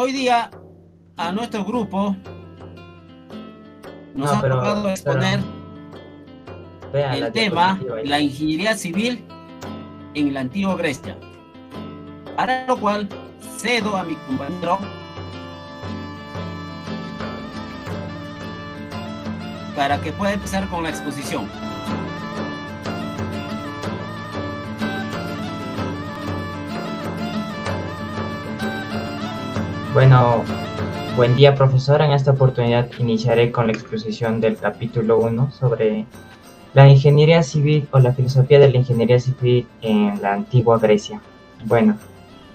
hoy día a nuestro grupo nos No, ha tocado exponer vea la el tema diapositiva ahí. la ingeniería civil en la antigua Grecia, para lo cual cedo a mi compañero para que pueda empezar con la exposición. Bueno, buen día, profesor. En esta oportunidad iniciaré con la exposición del capítulo 1 sobre la ingeniería civil o la filosofía de la ingeniería civil en la antigua Grecia. Bueno,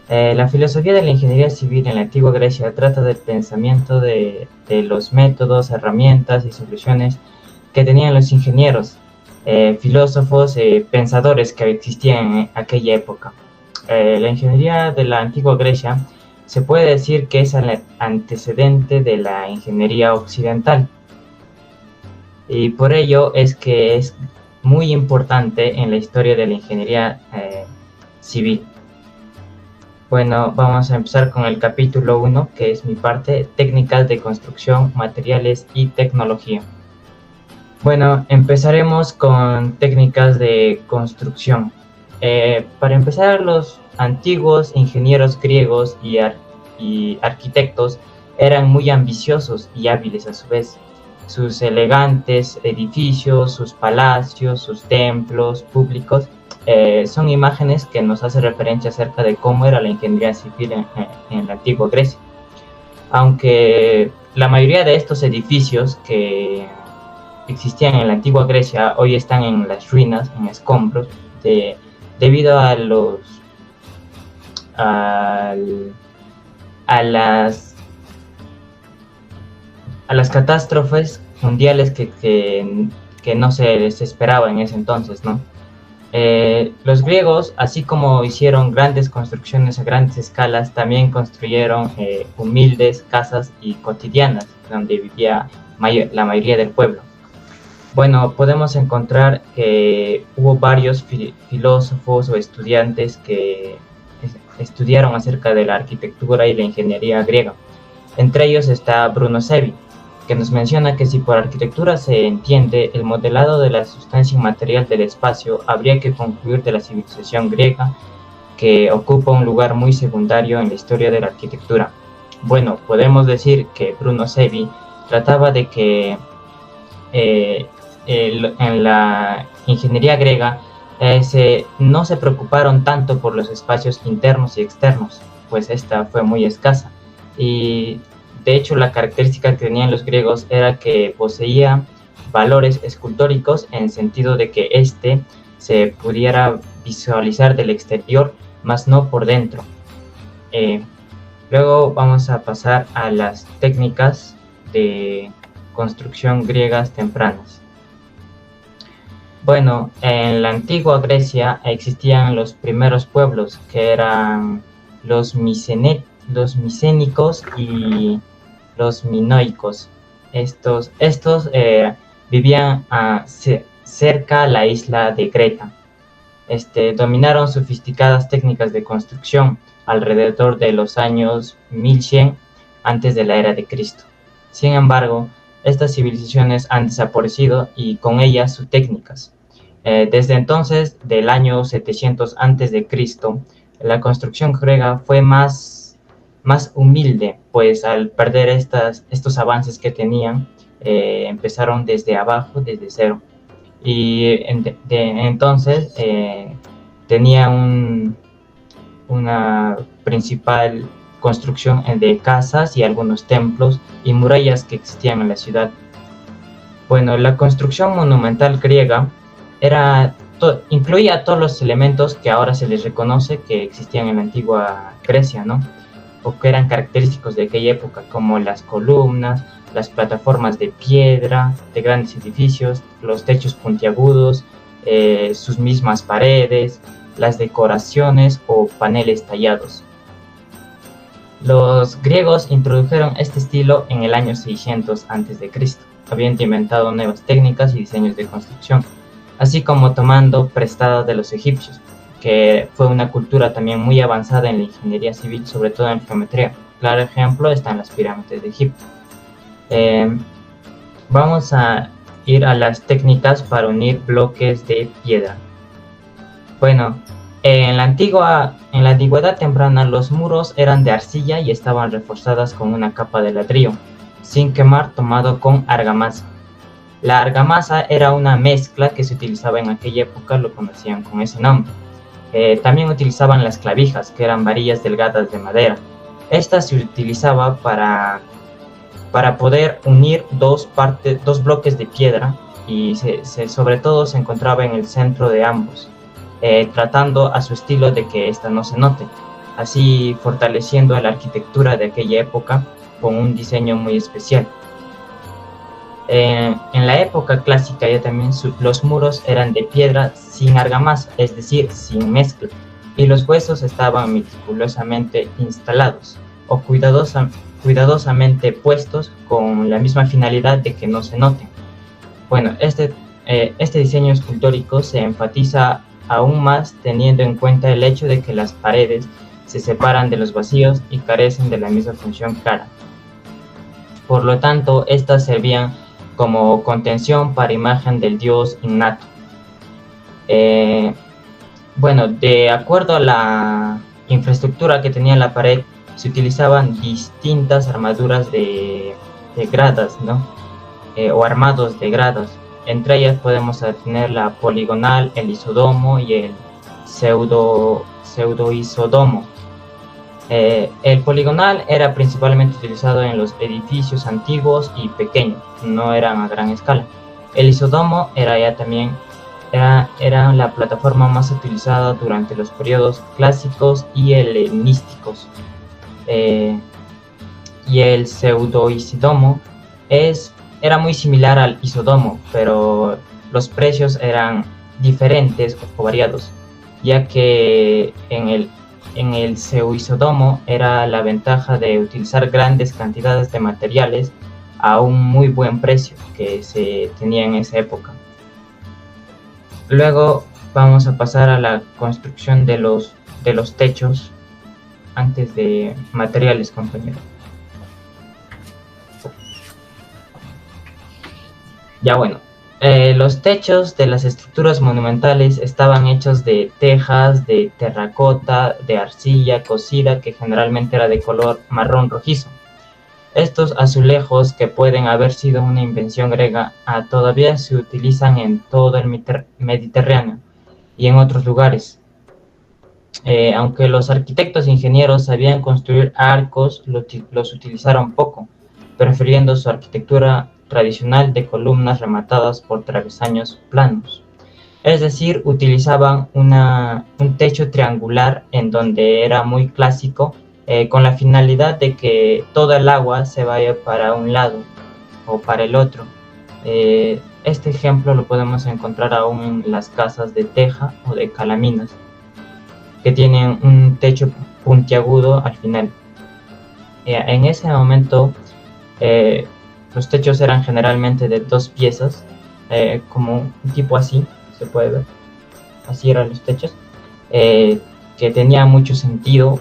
la filosofía de la ingeniería civil en la antigua Grecia trata del pensamiento de los métodos, herramientas y soluciones que tenían los ingenieros, filósofos, pensadores que existían en aquella época. La ingeniería de la antigua Grecia se puede decir que es el antecedente de la ingeniería occidental, y por ello es que es muy importante en la historia de la ingeniería civil. Bueno, vamos a empezar con el capítulo 1, que es mi parte, técnicas de construcción, materiales y tecnología. Bueno, empezaremos con técnicas de construcción. Para empezar, los antiguos ingenieros griegos y arquitectos eran muy ambiciosos y hábiles a su vez. Sus elegantes edificios, sus palacios, sus templos públicos son imágenes que nos hacen referencia acerca de cómo era la ingeniería civil en la antigua Grecia. Aunque la mayoría de estos edificios que existían en la antigua Grecia hoy están en las ruinas, en escombros, debido a a las catástrofes mundiales que no se les esperaba en ese entonces, ¿no? Los griegos, así como hicieron grandes construcciones a grandes escalas, también construyeron humildes casas y cotidianas, donde vivía la mayoría del pueblo. Bueno, podemos encontrar que hubo varios filósofos o estudiantes que estudiaron acerca de la arquitectura y la ingeniería griega. Entre ellos está Bruno Sevi, que nos menciona que si por arquitectura se entiende el modelado de la sustancia inmaterial del espacio, habría que concluir de la civilización griega, que ocupa un lugar muy secundario en la historia de la arquitectura. Bueno, podemos decir que Bruno Sevi trataba de que en la ingeniería griega no se preocuparon tanto por los espacios internos y externos, pues esta fue muy escasa. Y de hecho la característica que tenían los griegos era que poseía valores escultóricos en el sentido de que se pudiera visualizar del exterior, más no por dentro. Luego vamos a pasar a las técnicas de construcción griegas tempranas. Bueno, en la antigua Grecia existían los primeros pueblos, que eran los micénicos y los minoicos. Estos vivían cerca a la isla de Creta. Dominaron sofisticadas técnicas de construcción alrededor de los años 1100 antes de la era de Cristo. Sin embargo, estas civilizaciones han desaparecido y con ellas sus técnicas. Desde entonces, del año 700 a.C., la construcción griega fue más humilde, pues al perder estos avances que tenían, empezaron desde abajo, desde cero. Y entonces tenía una principal construcción de casas y algunos templos y murallas que existían en la ciudad. Bueno, la construcción monumental griega incluía todos los elementos que ahora se les reconoce que existían en la antigua Grecia, ¿no? O que eran característicos de aquella época, como las columnas, las plataformas de piedra de grandes edificios, los techos puntiagudos, sus mismas paredes, las decoraciones o paneles tallados. Los griegos introdujeron este estilo en el año 600 a.C., habiendo inventado nuevas técnicas y diseños de construcción, así como tomando prestado de los egipcios, que fue una cultura también muy avanzada en la ingeniería civil, sobre todo en geometría. claro ejemplo están las pirámides de Egipto. Vamos a ir a las técnicas para unir bloques de piedra. Bueno, en la antigüedad temprana los muros eran de arcilla y estaban reforzadas con una capa de ladrillo, sin quemar, tomado con argamasa. La argamasa era una mezcla que se utilizaba en aquella época, lo conocían con ese nombre. También utilizaban las clavijas, que eran varillas delgadas de madera. Esta se utilizaba para poder unir dos bloques de piedra y sobre todo se encontraba en el centro de ambos, tratando a su estilo de que ésta no se note, así fortaleciendo la arquitectura de aquella época con un diseño muy especial. En la época clásica ya también los muros eran de piedra sin argamasa, es decir, sin mezcla, y los huesos estaban meticulosamente instalados o cuidadosamente puestos con la misma finalidad de que no se noten. Bueno, este diseño escultórico se enfatiza aún más teniendo en cuenta el hecho de que las paredes se separan de los vacíos y carecen de la misma función clara. Por lo tanto, estas servían como contención para imagen del dios innato. Bueno, de acuerdo a la infraestructura que tenía la pared, se utilizaban distintas armaduras de gradas, ¿no? O armados de gradas. Entre ellas podemos tener la poligonal, el isodomo y el pseudo-isodomo. El poligonal era principalmente utilizado en los edificios antiguos y pequeños, no eran a gran escala. El isodomo era la plataforma más utilizada durante los periodos clásicos y helenísticos. Y el pseudo-isodomo era muy similar al isodomo, pero los precios eran diferentes o variados, ya que en el pseudo-isodomo era la ventaja de utilizar grandes cantidades de materiales a un muy buen precio que se tenía en esa época. Luego vamos a pasar a la construcción de los techos antes de materiales, compañeros. Ya bueno, los techos de las estructuras monumentales estaban hechos de tejas, de terracota, de arcilla cocida, que generalmente era de color marrón rojizo. Estos azulejos, que pueden haber sido una invención griega, todavía se utilizan en todo el Mediterráneo y en otros lugares. Aunque los arquitectos e ingenieros sabían construir arcos, los utilizaron poco, prefiriendo su arquitectura tradicional de columnas rematadas por travesaños planos. Es decir, utilizaban un techo triangular en donde era muy clásico, con la finalidad de que toda el agua se vaya para un lado o para el otro. Este ejemplo lo podemos encontrar aún en las casas de teja o de calaminas, que tienen un techo puntiagudo al final. En ese momento, los techos eran generalmente de 2 piezas, como un tipo así, se puede ver. Así eran los techos, que tenía mucho sentido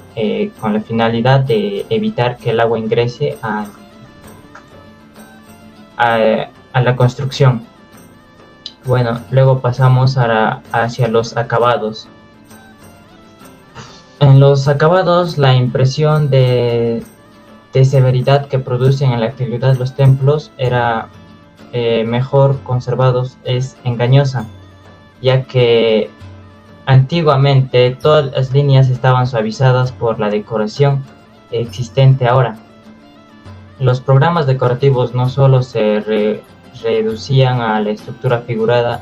con la finalidad de evitar que el agua ingrese a la construcción. Bueno, luego pasamos hacia los acabados. En los acabados, la impresión de severidad que producen en la actividad los templos era mejor conservados, es engañosa, ya que antiguamente todas las líneas estaban suavizadas por la decoración existente ahora. Los programas decorativos no solo se reducían a la estructura figurada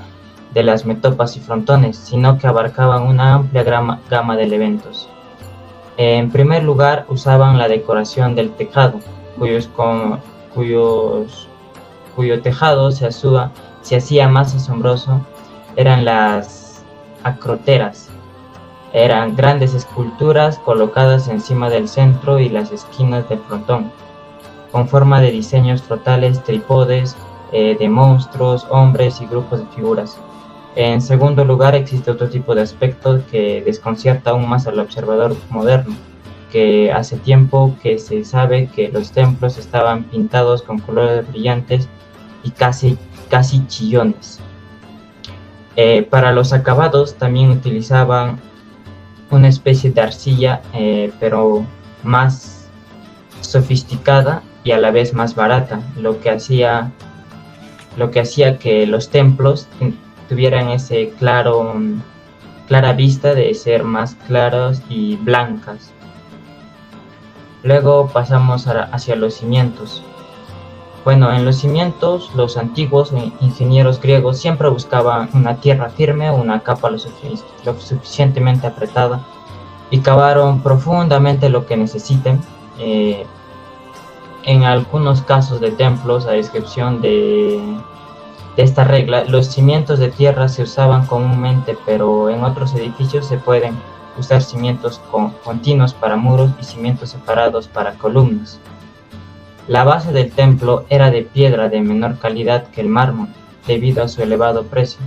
de las metopas y frontones, sino que abarcaban una amplia gama de elementos. En primer lugar, usaban la decoración del tejado, cuyo tejado se hacía más asombroso. Eran las acroteras. Eran grandes esculturas colocadas encima del centro y las esquinas del frontón, con forma de diseños flotales, trípodes, de monstruos, hombres y grupos de figuras. En segundo lugar, existe otro tipo de aspecto que desconcierta aún más al observador moderno, porque hace tiempo que se sabe que los templos estaban pintados con colores brillantes y casi chillones. Para los acabados también utilizaban una especie de arcilla, pero más sofisticada y a la vez más barata, lo que hacía que los templos tuvieran ese clara vista de ser más claros y blancas. Luego pasamos hacia los cimientos. Bueno, en los cimientos, los antiguos ingenieros griegos siempre buscaban una tierra firme o una capa lo suficientemente apretada y cavaron profundamente lo que necesiten. En algunos casos de templos, a excepción de esta regla, los cimientos de tierra se usaban comúnmente, pero en otros edificios se pueden usar cimientos continuos para muros y cimientos separados para columnas. La base del templo era de piedra de menor calidad que el mármol, debido a su elevado precio,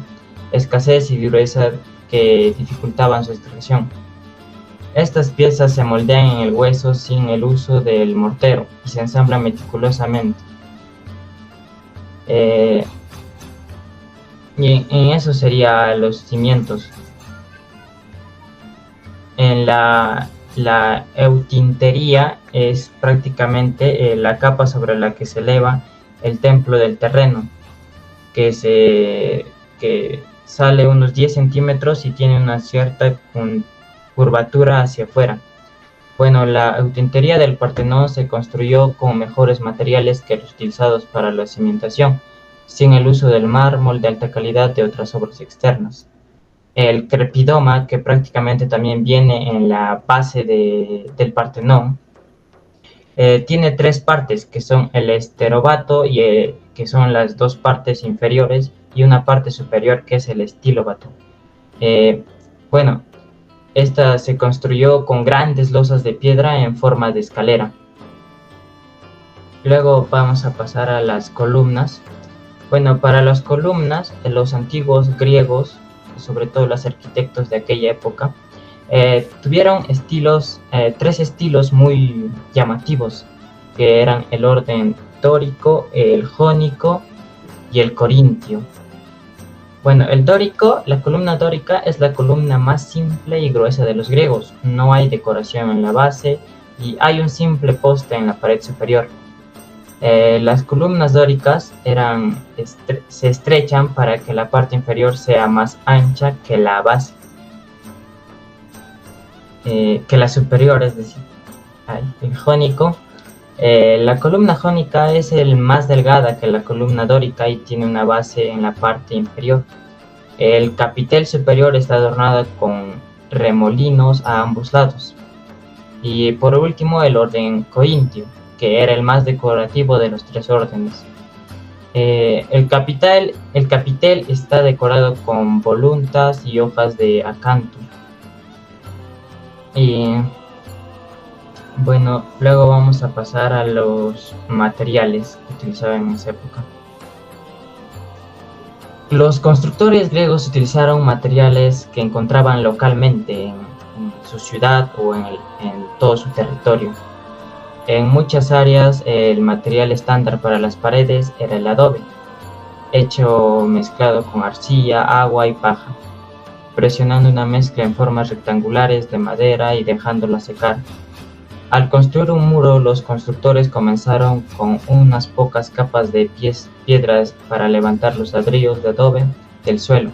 escasez y dureza que dificultaban su extracción. Estas piezas se moldean en el hueso sin el uso del mortero y se ensamblan meticulosamente. Y en eso serían los cimientos. En la eutintería es prácticamente la capa sobre la que se eleva el templo del terreno, que sale unos 10 centímetros y tiene una cierta curvatura hacia afuera. Bueno, la eutintería del Partenón se construyó con mejores materiales que los utilizados para la cimentación, sin el uso del mármol de alta calidad de otras obras externas. El crepidoma, que prácticamente también viene en la base del Partenón, tiene 3 partes, que son el esterobato, que son las 2 partes inferiores, y una parte superior, que es el estilóbato. Bueno, esta se construyó con grandes losas de piedra en forma de escalera. Luego vamos a pasar a las columnas. Bueno, para las columnas, los antiguos griegos, sobre todo los arquitectos de aquella época, tuvieron 3 estilos muy llamativos, que eran el orden dórico, el jónico y el corintio. Bueno, la columna dórica es la columna más simple y gruesa de los griegos. No hay decoración en la base y hay un simple poste en la pared superior. Las columnas dóricas se estrechan para que la parte inferior sea más ancha que la base, que la superior, es decir, el jónico. La columna jónica es más delgada que la columna dórica y tiene una base en la parte inferior. El capitel superior está adornado con remolinos a ambos lados. Y por último, el orden corintio, que era el más decorativo de los 3 órdenes. El capitel está decorado con voluntas y hojas de acanto. Y bueno, luego vamos a pasar a los materiales que utilizaban en esa época. Los constructores griegos utilizaron materiales que encontraban localmente en su ciudad o en todo su territorio. En muchas áreas el material estándar para las paredes era el adobe, hecho mezclado con arcilla, agua y paja, presionando una mezcla en formas rectangulares de madera y dejándola secar. Al construir un muro, los constructores comenzaron con unas pocas capas de piedras para levantar los ladrillos de adobe del suelo.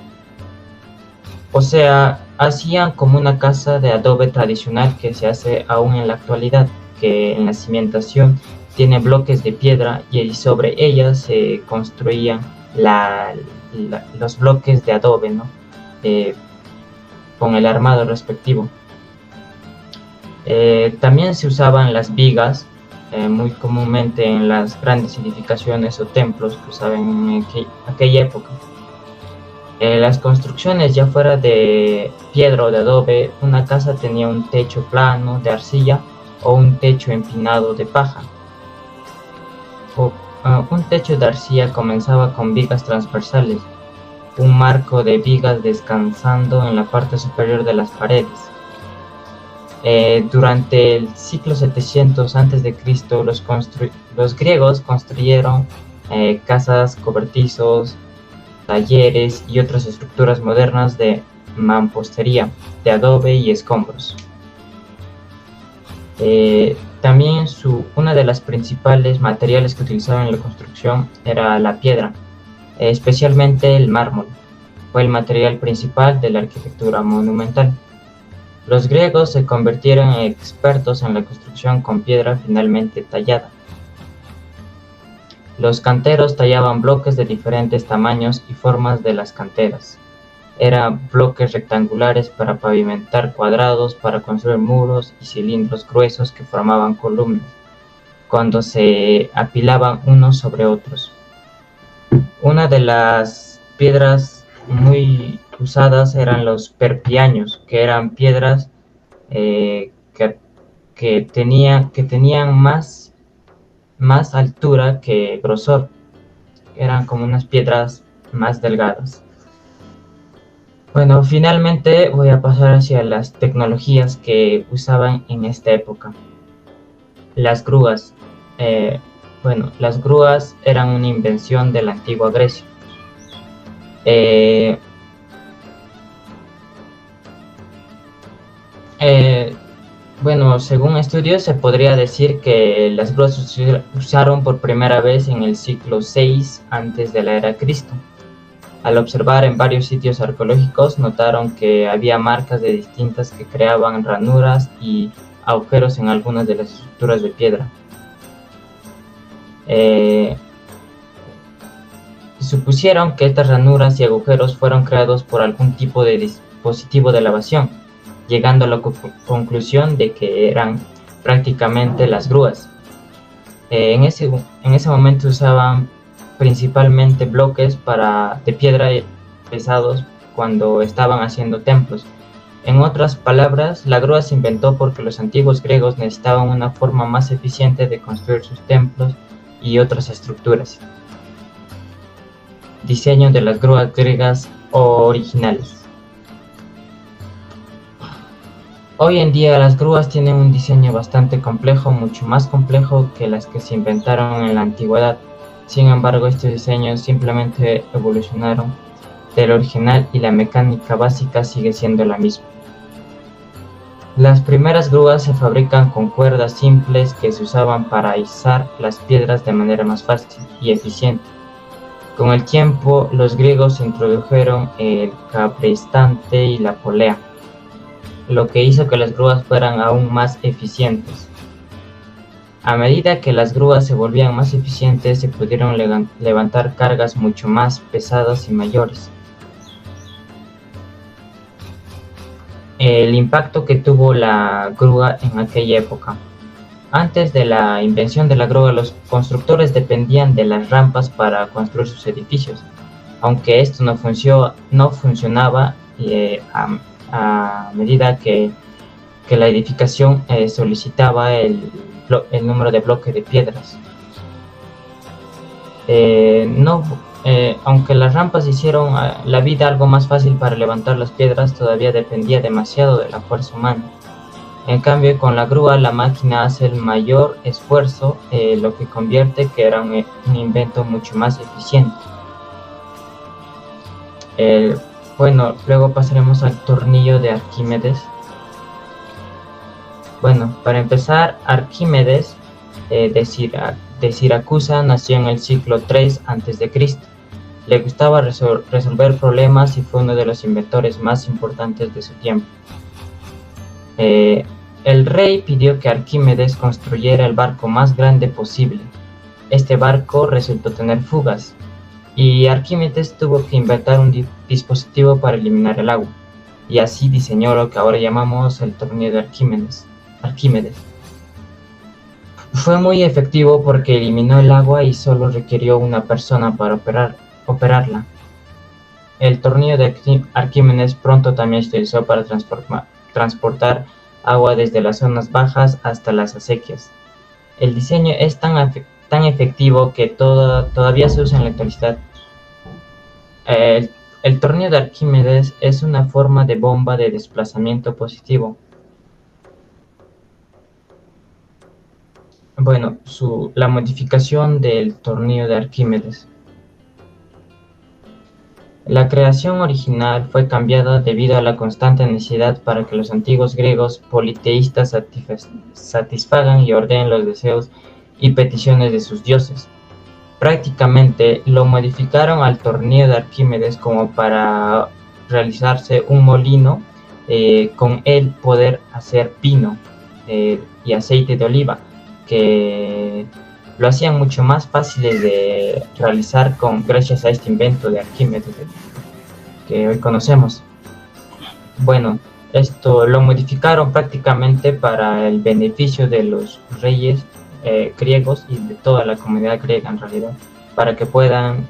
O sea, hacían como una casa de adobe tradicional que se hace aún en la actualidad, que en la cimentación tiene bloques de piedra y sobre ellas se construían los bloques de adobe, ¿no? Con el armado respectivo. También se usaban las vigas, muy comúnmente en las grandes edificaciones o templos que usaban en aquella época. Las construcciones, ya fuera de piedra o de adobe, una casa tenía un techo plano de arcilla o un techo empinado de paja. Un techo de arcilla comenzaba con vigas transversales, un marco de vigas descansando en la parte superior de las paredes. Durante el siglo 700 a.C., los griegos construyeron casas, cobertizos, talleres y otras estructuras modernas de mampostería, de adobe y escombros. También una de las principales materiales que utilizaban en la construcción era la piedra, especialmente el mármol. Fue el material principal de la arquitectura monumental. Los griegos se convirtieron en expertos en la construcción con piedra finamente tallada. Los canteros tallaban bloques de diferentes tamaños y formas de las canteras. Eran bloques rectangulares para pavimentar, cuadrados para construir muros y cilindros gruesos que formaban columnas, cuando se apilaban unos sobre otros. Una de las piedras muy usadas eran los perpiaños, que eran piedras que tenían más altura que grosor. Eran como unas piedras más delgadas. Bueno, finalmente voy a pasar hacia las tecnologías que usaban en esta época. Las grúas. Las grúas eran una invención de la antigua Grecia. Según estudios se podría decir que las grúas se usaron por primera vez en el siglo VI antes de la era Cristo. Al observar en varios sitios arqueológicos notaron que había marcas de distintas que creaban ranuras y agujeros en algunas de las estructuras de piedra. Supusieron que estas ranuras y agujeros fueron creados por algún tipo de dispositivo de lavación, llegando a la conclusión de que eran prácticamente las grúas. En ese momento usaban principalmente bloques de piedra pesados cuando estaban haciendo templos. En otras palabras, la grúa se inventó porque los antiguos griegos necesitaban una forma más eficiente de construir sus templos y otras estructuras. Diseño de las grúas griegas originales. Hoy en día las grúas tienen un diseño bastante complejo, mucho más complejo que las que se inventaron en la antigüedad. Sin embargo, estos diseños simplemente evolucionaron del original y la mecánica básica sigue siendo la misma. Las primeras grúas se fabrican con cuerdas simples que se usaban para izar las piedras de manera más fácil y eficiente. Con el tiempo, los griegos introdujeron el cabrestante y la polea, lo que hizo que las grúas fueran aún más eficientes. A medida que las grúas se volvían más eficientes, se pudieron levantar cargas mucho más pesadas y mayores. El impacto que tuvo la grúa en aquella época. Antes de la invención de la grúa, los constructores dependían de las rampas para construir sus edificios, aunque esto no funcionaba a medida que la edificación solicitaba el número de bloques de piedras. Aunque las rampas hicieron la vida algo más fácil para levantar las piedras, todavía dependía demasiado de la fuerza humana. En cambio, con la grúa la máquina hace el mayor esfuerzo, lo que convierte que era un invento mucho más eficiente. Luego pasaremos al tornillo de Arquímedes. Para empezar, Arquímedes de Siracusa nació en el siglo III a.C. Le gustaba resolver problemas y fue uno de los inventores más importantes de su tiempo. El rey pidió que Arquímedes construyera el barco más grande posible. Este barco resultó tener fugas, y Arquímedes tuvo que inventar un dispositivo para eliminar el agua, y así diseñó lo que ahora llamamos el tornillo de Arquímedes. Fue muy efectivo porque eliminó el agua y solo requirió una persona para operarla. El tornillo de Arquímedes pronto también se utilizó para transportar agua desde las zonas bajas hasta las acequias. El diseño es tan efectivo que todavía se usa en la actualidad. El tornillo de Arquímedes es una forma de bomba de desplazamiento positivo. Bueno, la modificación del tornillo de Arquímedes. La creación original fue cambiada debido a la constante necesidad para que los antiguos griegos politeístas satisfagan y ordenen los deseos y peticiones de sus dioses. Prácticamente lo modificaron al tornillo de Arquímedes como para realizarse un molino, con él poder hacer vino y aceite de oliva, que lo hacían mucho más fáciles de realizar gracias a este invento de Arquímedes que hoy conocemos. Bueno, esto lo modificaron prácticamente para el beneficio de los reyes griegos y de toda la comunidad griega en realidad, para que puedan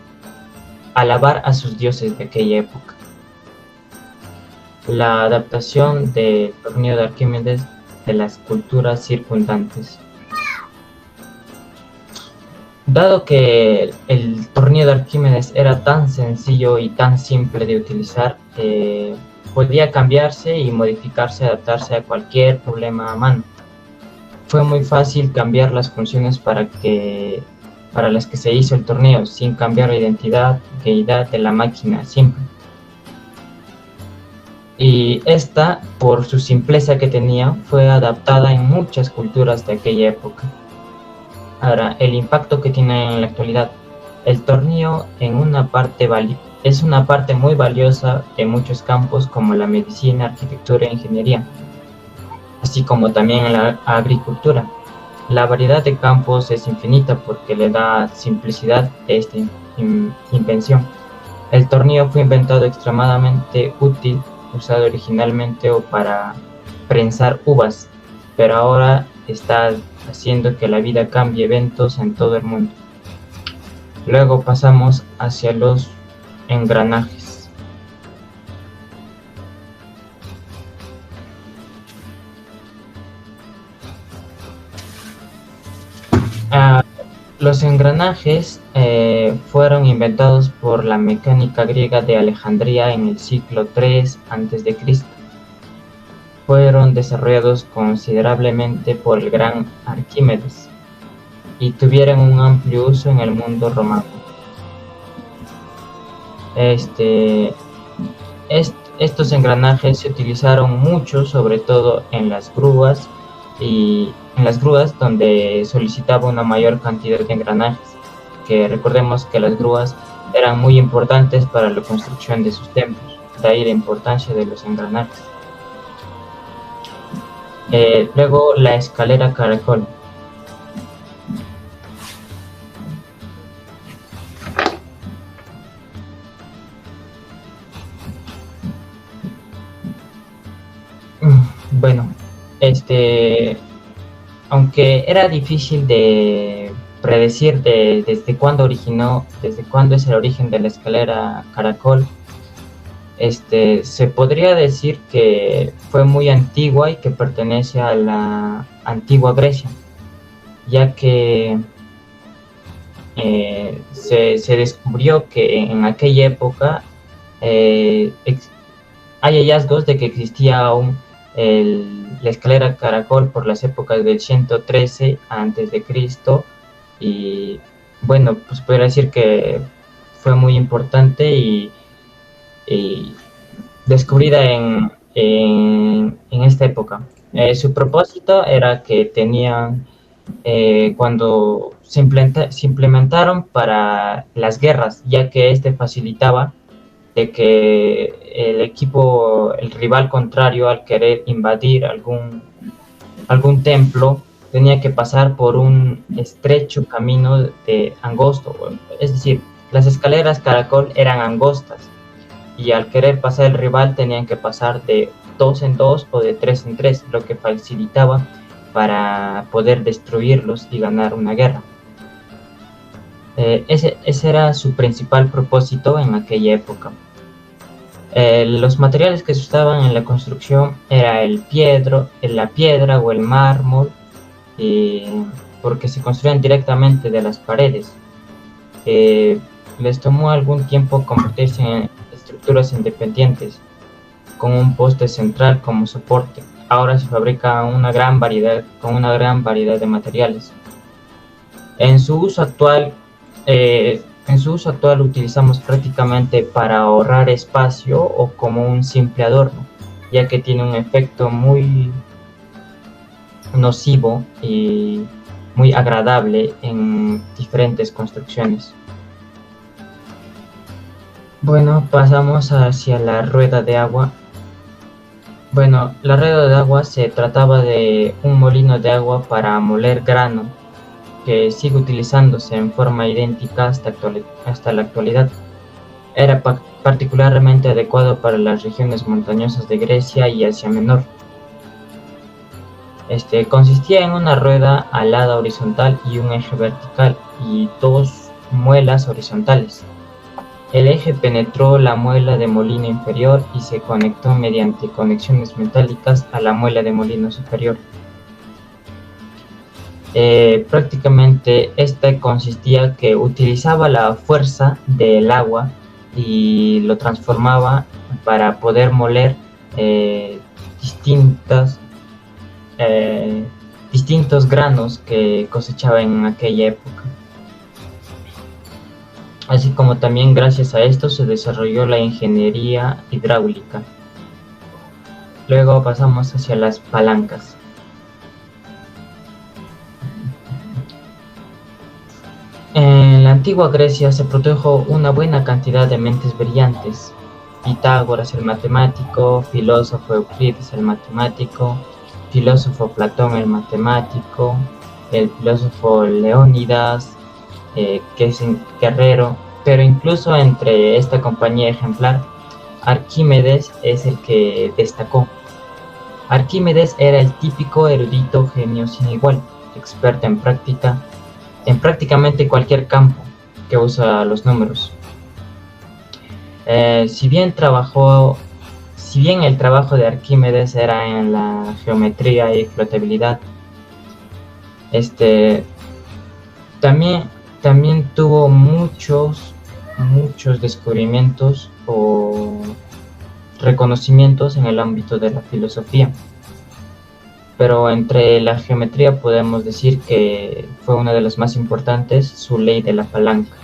alabar a sus dioses de aquella época. La adaptación del tornillo de Arquímedes de las culturas circundantes. Dado que el tornillo de Arquímedes era tan sencillo y tan simple de utilizar, podía cambiarse y modificarse, adaptarse a cualquier problema a mano. Fue muy fácil cambiar las funciones para las que se hizo el tornillo, sin cambiar la identidad de la máquina simple. Y esta, por su simpleza que tenía, fue adaptada en muchas culturas de aquella época. Ahora, el impacto que tiene en la actualidad. El tornillo es una parte muy valiosa en muchos campos como la medicina, arquitectura e ingeniería, así como también en la agricultura. La variedad de campos es infinita porque le da simplicidad a esta invención. El tornillo fue inventado extremadamente útil, usado originalmente para prensar uvas, pero ahora está haciendo que la vida cambie eventos en todo el mundo. Luego pasamos hacia los engranajes. Los engranajes fueron inventados por la mecánica griega de Alejandría en el siglo III a.C. Fueron desarrollados considerablemente por el gran Arquímedes y tuvieron un amplio uso en el mundo romano. Estos engranajes se utilizaron mucho, sobre todo en las grúas donde solicitaba una mayor cantidad de engranajes, que recordemos que las grúas eran muy importantes para la construcción de sus templos, de ahí la importancia de los engranajes. Luego la escalera caracol. Bueno, aunque era difícil de predecir desde cuándo es el origen de la escalera caracol, se podría decir que fue muy antigua y que pertenece a la antigua Grecia, ya que se descubrió que en aquella época hay hallazgos de que existía aún la escalera caracol por las épocas del 113 a.C. y bueno, pues podría decir que fue muy importante y descubrida en esta época. Su propósito era que tenían, cuando se implementaron para las guerras, ya que facilitaba de que el rival contrario, al querer invadir algún templo, tenía que pasar por un estrecho camino angosto, es decir, las escaleras caracol eran angostas y al querer pasar el rival tenían que pasar de 2 en 2 o de 3 en 3, lo que facilitaba para poder destruirlos y ganar una guerra. Ese era su principal propósito en aquella época. Los materiales que se usaban en la construcción era la piedra o el mármol, porque se construían directamente de las paredes. Les tomó algún tiempo convertirse en estructuras independientes, con un poste central como soporte. Ahora se fabrica con una gran variedad de materiales. En su uso actual, utilizamos prácticamente para ahorrar espacio o como un simple adorno, ya que tiene un efecto muy nocivo y muy agradable en diferentes construcciones. Bueno, pasamos hacia la rueda de agua. Bueno, la rueda de agua se trataba de un molino de agua para moler grano, que sigue utilizándose en forma idéntica hasta la actualidad. Era particularmente adecuado para las regiones montañosas de Grecia y Asia Menor. Consistía en una rueda alada horizontal y un eje vertical y dos muelas horizontales. El eje penetró la muela de molino inferior y se conectó mediante conexiones metálicas a la muela de molino superior. Prácticamente consistía que utilizaba la fuerza del agua y lo transformaba para poder moler distintos granos que cosechaba en aquella época. Así como también gracias a esto se desarrolló la ingeniería hidráulica. Luego pasamos hacia las palancas. En la antigua Grecia se produjo una buena cantidad de mentes brillantes. Pitágoras el matemático, filósofo Euclides el matemático, filósofo Platón el matemático, el filósofo Leónidas, que es un guerrero, pero incluso entre esta compañía ejemplar, Arquímedes es el que destacó. Arquímedes era el típico erudito genio sin igual, experto en prácticamente cualquier campo que usa los números. Si bien el trabajo de Arquímedes era en la geometría y flotabilidad, también tuvo muchos descubrimientos o reconocimientos en el ámbito de la filosofía. Pero entre la geometría podemos decir que fue una de las más importantes, su ley de la palanca.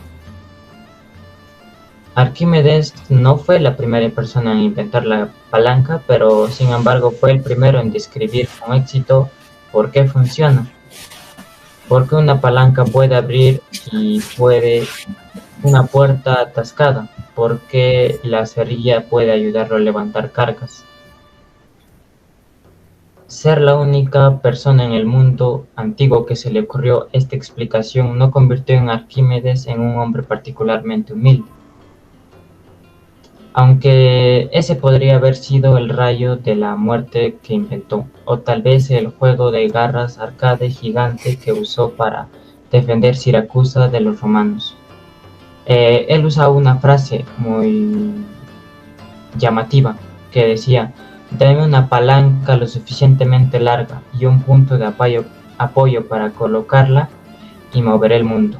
Arquímedes no fue la primera persona en inventar la palanca, pero sin embargo fue el primero en describir con éxito por qué funciona. Por qué una palanca puede abrir y puede una puerta atascada. Por qué la cerilla puede ayudarlo a levantar cargas. Ser la única persona en el mundo antiguo que se le ocurrió esta explicación no convirtió a Arquímedes en un hombre particularmente humilde. Aunque ese podría haber sido el rayo de la muerte que inventó, o tal vez el juego de garras arcade gigante que usó para defender Siracusa de los romanos. Él usaba una frase muy llamativa que decía: dame una palanca lo suficientemente larga y un punto de apoyo para colocarla y moveré el mundo.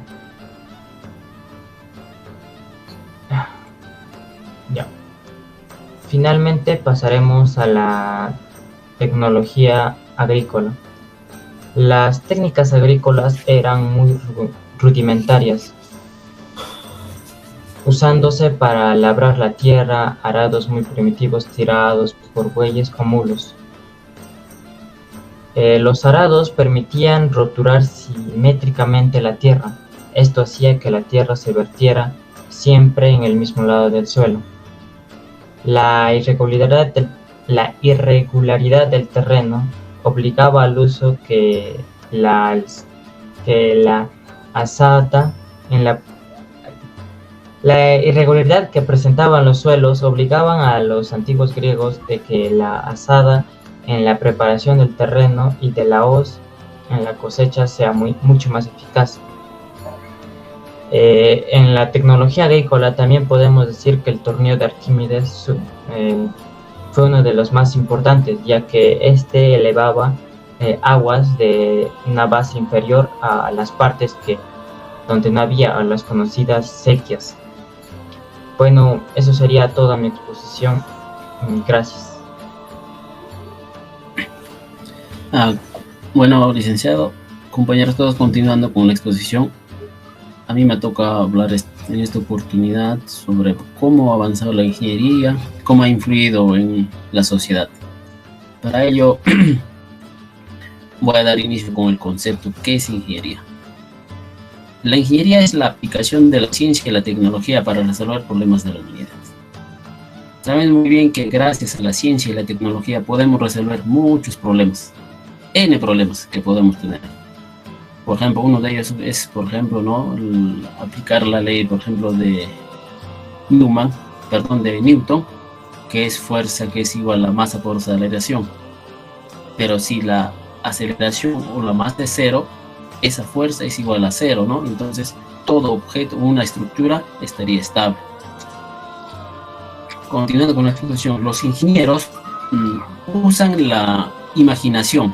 Ya. Finalmente pasaremos a la tecnología agrícola. Las técnicas agrícolas eran muy rudimentarias, usándose para labrar la tierra, arados muy primitivos tirados por bueyes o mulos. Los arados permitían roturar simétricamente la tierra. Esto hacía que la tierra se vertiera siempre en el mismo lado del suelo. La irregularidad del terreno obligaba al uso que la azada en la irregularidad que presentaban los suelos obligaban a los antiguos griegos de que la azada en la preparación del terreno y de la hoz en la cosecha sea mucho más eficaz. En la tecnología agrícola también podemos decir que el tornillo de Arquímedes fue uno de los más importantes, ya que elevaba aguas de una base inferior a las partes donde no había, a las conocidas sequías. Bueno, eso sería toda mi exposición. Gracias. Bueno, licenciado, Compañeros, todos continuando con la exposición. A mí me toca hablar en esta oportunidad sobre cómo ha avanzado la ingeniería, cómo ha influido en la sociedad. Para ello, voy a dar inicio con el concepto ¿qué es ingeniería? La ingeniería es la aplicación de la ciencia y la tecnología para resolver problemas de la humanidad. Saben muy bien que gracias a la ciencia y la tecnología podemos resolver muchos problemas, N problemas que podemos tener. Por ejemplo, uno de ellos es, por ejemplo, ¿no? Aplicar la ley, por ejemplo, de Newton, que es fuerza que es igual a masa por aceleración. Pero si la aceleración o la masa es cero, esa fuerza es igual a cero, ¿no? Entonces, todo objeto, una estructura, estaría estable. Continuando con la explicación, los ingenieros usan la imaginación.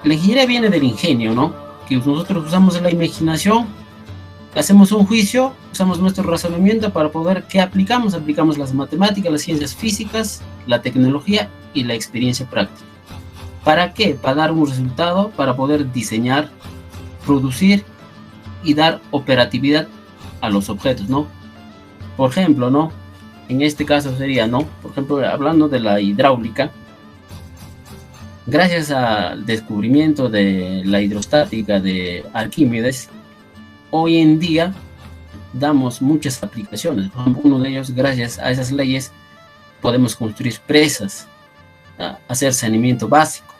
La ingeniería viene del ingenio, ¿no? Que nosotros usamos la imaginación, hacemos un juicio, usamos nuestro razonamiento para poder, ¿qué aplicamos? Aplicamos las matemáticas, las ciencias físicas, la tecnología y la experiencia práctica. ¿Para qué? Para dar un resultado, para poder diseñar, producir y dar operatividad a los objetos, ¿no? Por ejemplo, ¿no? En este caso sería, ¿no? Por ejemplo, hablando de la hidráulica, gracias al descubrimiento de la hidrostática de Arquímedes, hoy en día damos muchas aplicaciones. Uno de ellos, gracias a esas leyes, podemos construir presas, hacer saneamiento básico.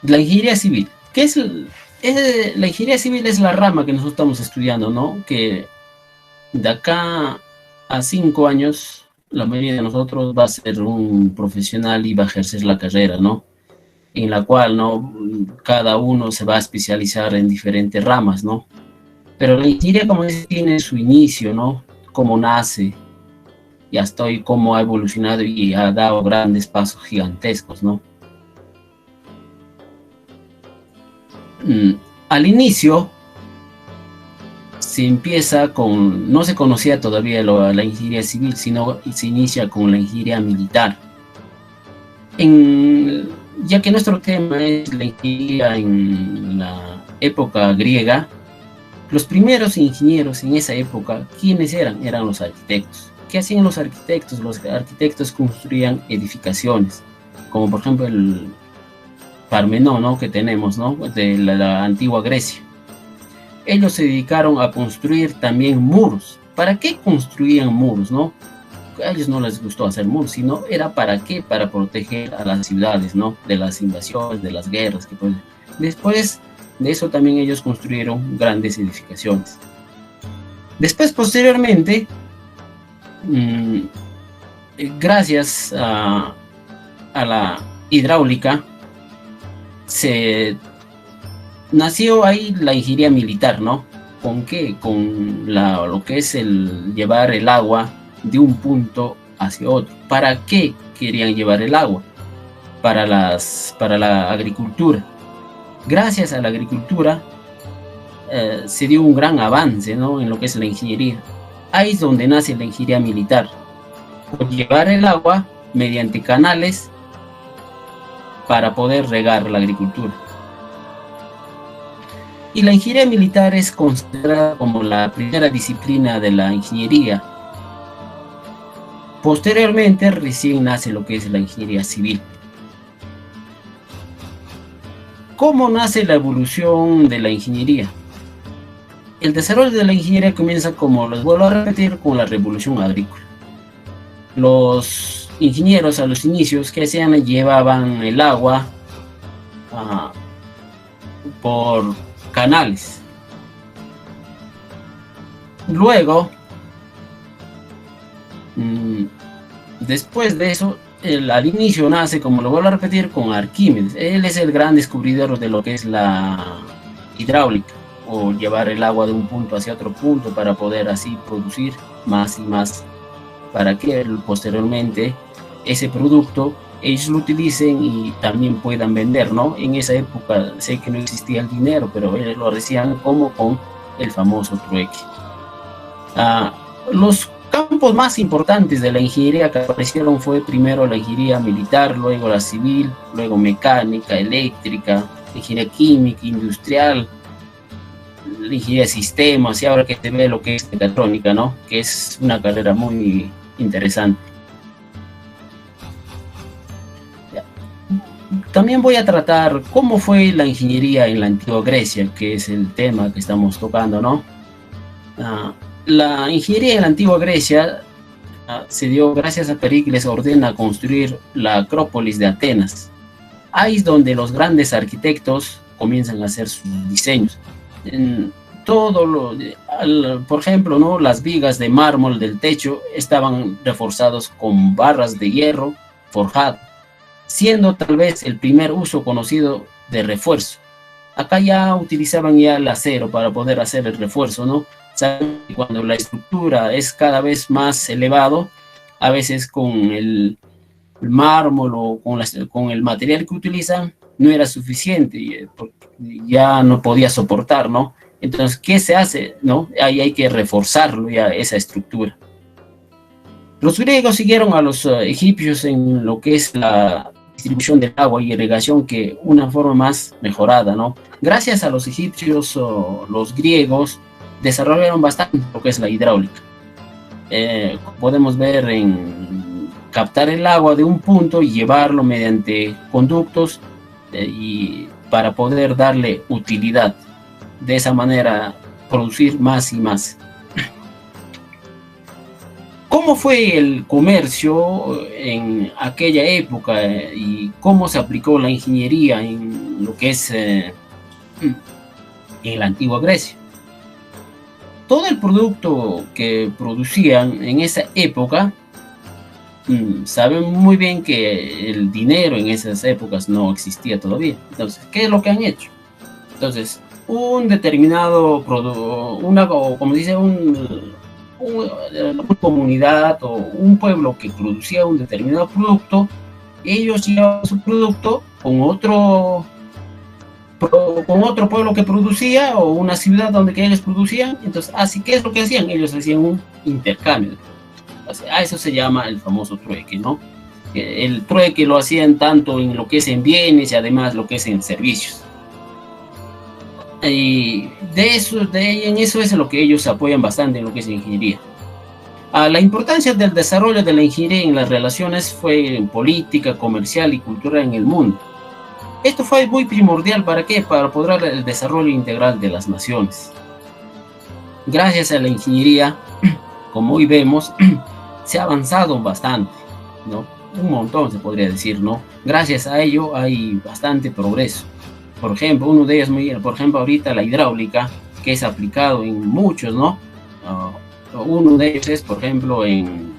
La ingeniería civil. ¿Qué es la ingeniería civil? Es la rama que nosotros estamos estudiando, ¿no? Que de acá a 5 años la mayoría de nosotros va a ser un profesional y va a ejercer la carrera, ¿no? En la cual, ¿no? Cada uno se va a especializar en diferentes ramas, ¿no? Pero la ingeniería, como dice, tiene su inicio, ¿no? Cómo nace y hasta hoy cómo ha evolucionado y ha dado grandes pasos gigantescos, ¿no? Al inicio se empieza con, no se conocía todavía la ingeniería civil, sino se inicia con la ingeniería militar. Ya que nuestro tema es la ingeniería en la época griega, los primeros ingenieros en esa época, ¿quiénes eran? Eran los arquitectos. ¿Qué hacían los arquitectos? Los arquitectos construían edificaciones, como por ejemplo el Parmenón, ¿no? Que tenemos, ¿no? De la antigua Grecia. Ellos se dedicaron a construir también muros. ¿Para qué construían muros, no? A ellos no les gustó hacer muros, sino era para qué, para proteger a las ciudades, ¿no? De las invasiones, de las guerras. Después de eso también ellos construyeron grandes edificaciones. Después, posteriormente, gracias a la hidráulica, nació ahí la ingeniería militar, ¿no? ¿Con qué? Con lo que es el llevar el agua de un punto hacia otro. ¿Para qué querían llevar el agua? Para la agricultura. Gracias a la agricultura se dio un gran avance, ¿no? En lo que es la ingeniería. Ahí es donde nace la ingeniería militar. Por llevar el agua mediante canales para poder regar la agricultura. Y la ingeniería militar es considerada como la primera disciplina de la ingeniería. Posteriormente, recién nace lo que es la ingeniería civil. ¿Cómo nace la evolución de la ingeniería? El desarrollo de la ingeniería comienza, como les vuelvo a repetir, con la revolución agrícola. Los ingenieros a los inicios, ¿qué hacían? Llevaban el agua por canales. Luego, después de eso, al inicio nace, como lo vuelvo a repetir, con Arquímedes. Él es el gran descubridor de lo que es la hidráulica, o llevar el agua de un punto hacia otro punto para poder así producir más y más, para que posteriormente ese producto ellos lo utilicen y también puedan vender, ¿no? En esa época sé que no existía el dinero, pero ellos lo hacían como con el famoso trueque. Los campos grupos más importantes de la ingeniería que aparecieron fue primero la ingeniería militar, luego la civil, luego mecánica, eléctrica, ingeniería química, industrial, la ingeniería de sistemas, y ahora que se ve lo que es mecatrónica, ¿no? Que es una carrera muy interesante. También voy a tratar cómo fue la ingeniería en la antigua Grecia, que es el tema que estamos tocando, ¿no? La ingeniería en la antigua Grecia se dio gracias a Pericles ordena construir la Acrópolis de Atenas. Ahí es donde los grandes arquitectos comienzan a hacer sus diseños. Por ejemplo, ¿no? Las vigas de mármol del techo estaban reforzados con barras de hierro forjado, siendo tal vez el primer uso conocido de refuerzo. Acá ya utilizaban ya el acero para poder hacer el refuerzo, ¿no? Saben que cuando la estructura es cada vez más elevado, a veces con el mármol o con el material que utilizan, no era suficiente, ya no podía soportar, ¿no? Entonces, ¿qué se hace? ¿No? Ahí hay que reforzarlo ya, esa estructura. Los griegos siguieron a los egipcios en lo que es la distribución del agua y irrigación, que una forma más mejorada, ¿no? Gracias a los egipcios, los griegos desarrollaron bastante lo que es la hidráulica. Podemos ver en captar el agua de un punto y llevarlo mediante conductos y para poder darle utilidad. De esa manera producir más y más. ¿Cómo fue el comercio en aquella época y cómo se aplicó la ingeniería en lo que es en la antigua Grecia? Todo el producto que producían en esa época, saben muy bien que el dinero en esas épocas no existía todavía. Entonces, ¿qué es lo que han hecho? Entonces, un determinado producto, como dice, una comunidad o un pueblo que producía un determinado producto, ellos llevaban su producto con otro pueblo que producía o una ciudad donde que ellos producían. Entonces, así que es lo que hacían, ellos hacían un intercambio. A eso se llama el famoso trueque, ¿no? El trueque lo hacían tanto en lo que es en bienes y además lo que es en servicios. Y en eso es lo que ellos apoyan bastante en lo que es ingeniería. La importancia del desarrollo de la ingeniería en las relaciones fue en política, comercial y cultural en el mundo. Esto fue muy primordial, ¿para qué? Para poder el desarrollo integral de las naciones. Gracias a la ingeniería, como hoy vemos, se ha avanzado bastante, ¿no? Un montón se podría decir, ¿no? Gracias a ello hay bastante progreso. Por ejemplo, uno de ellos, por ejemplo, ahorita la hidráulica, que es aplicado en muchos, ¿no? Uno de ellos es, por ejemplo, en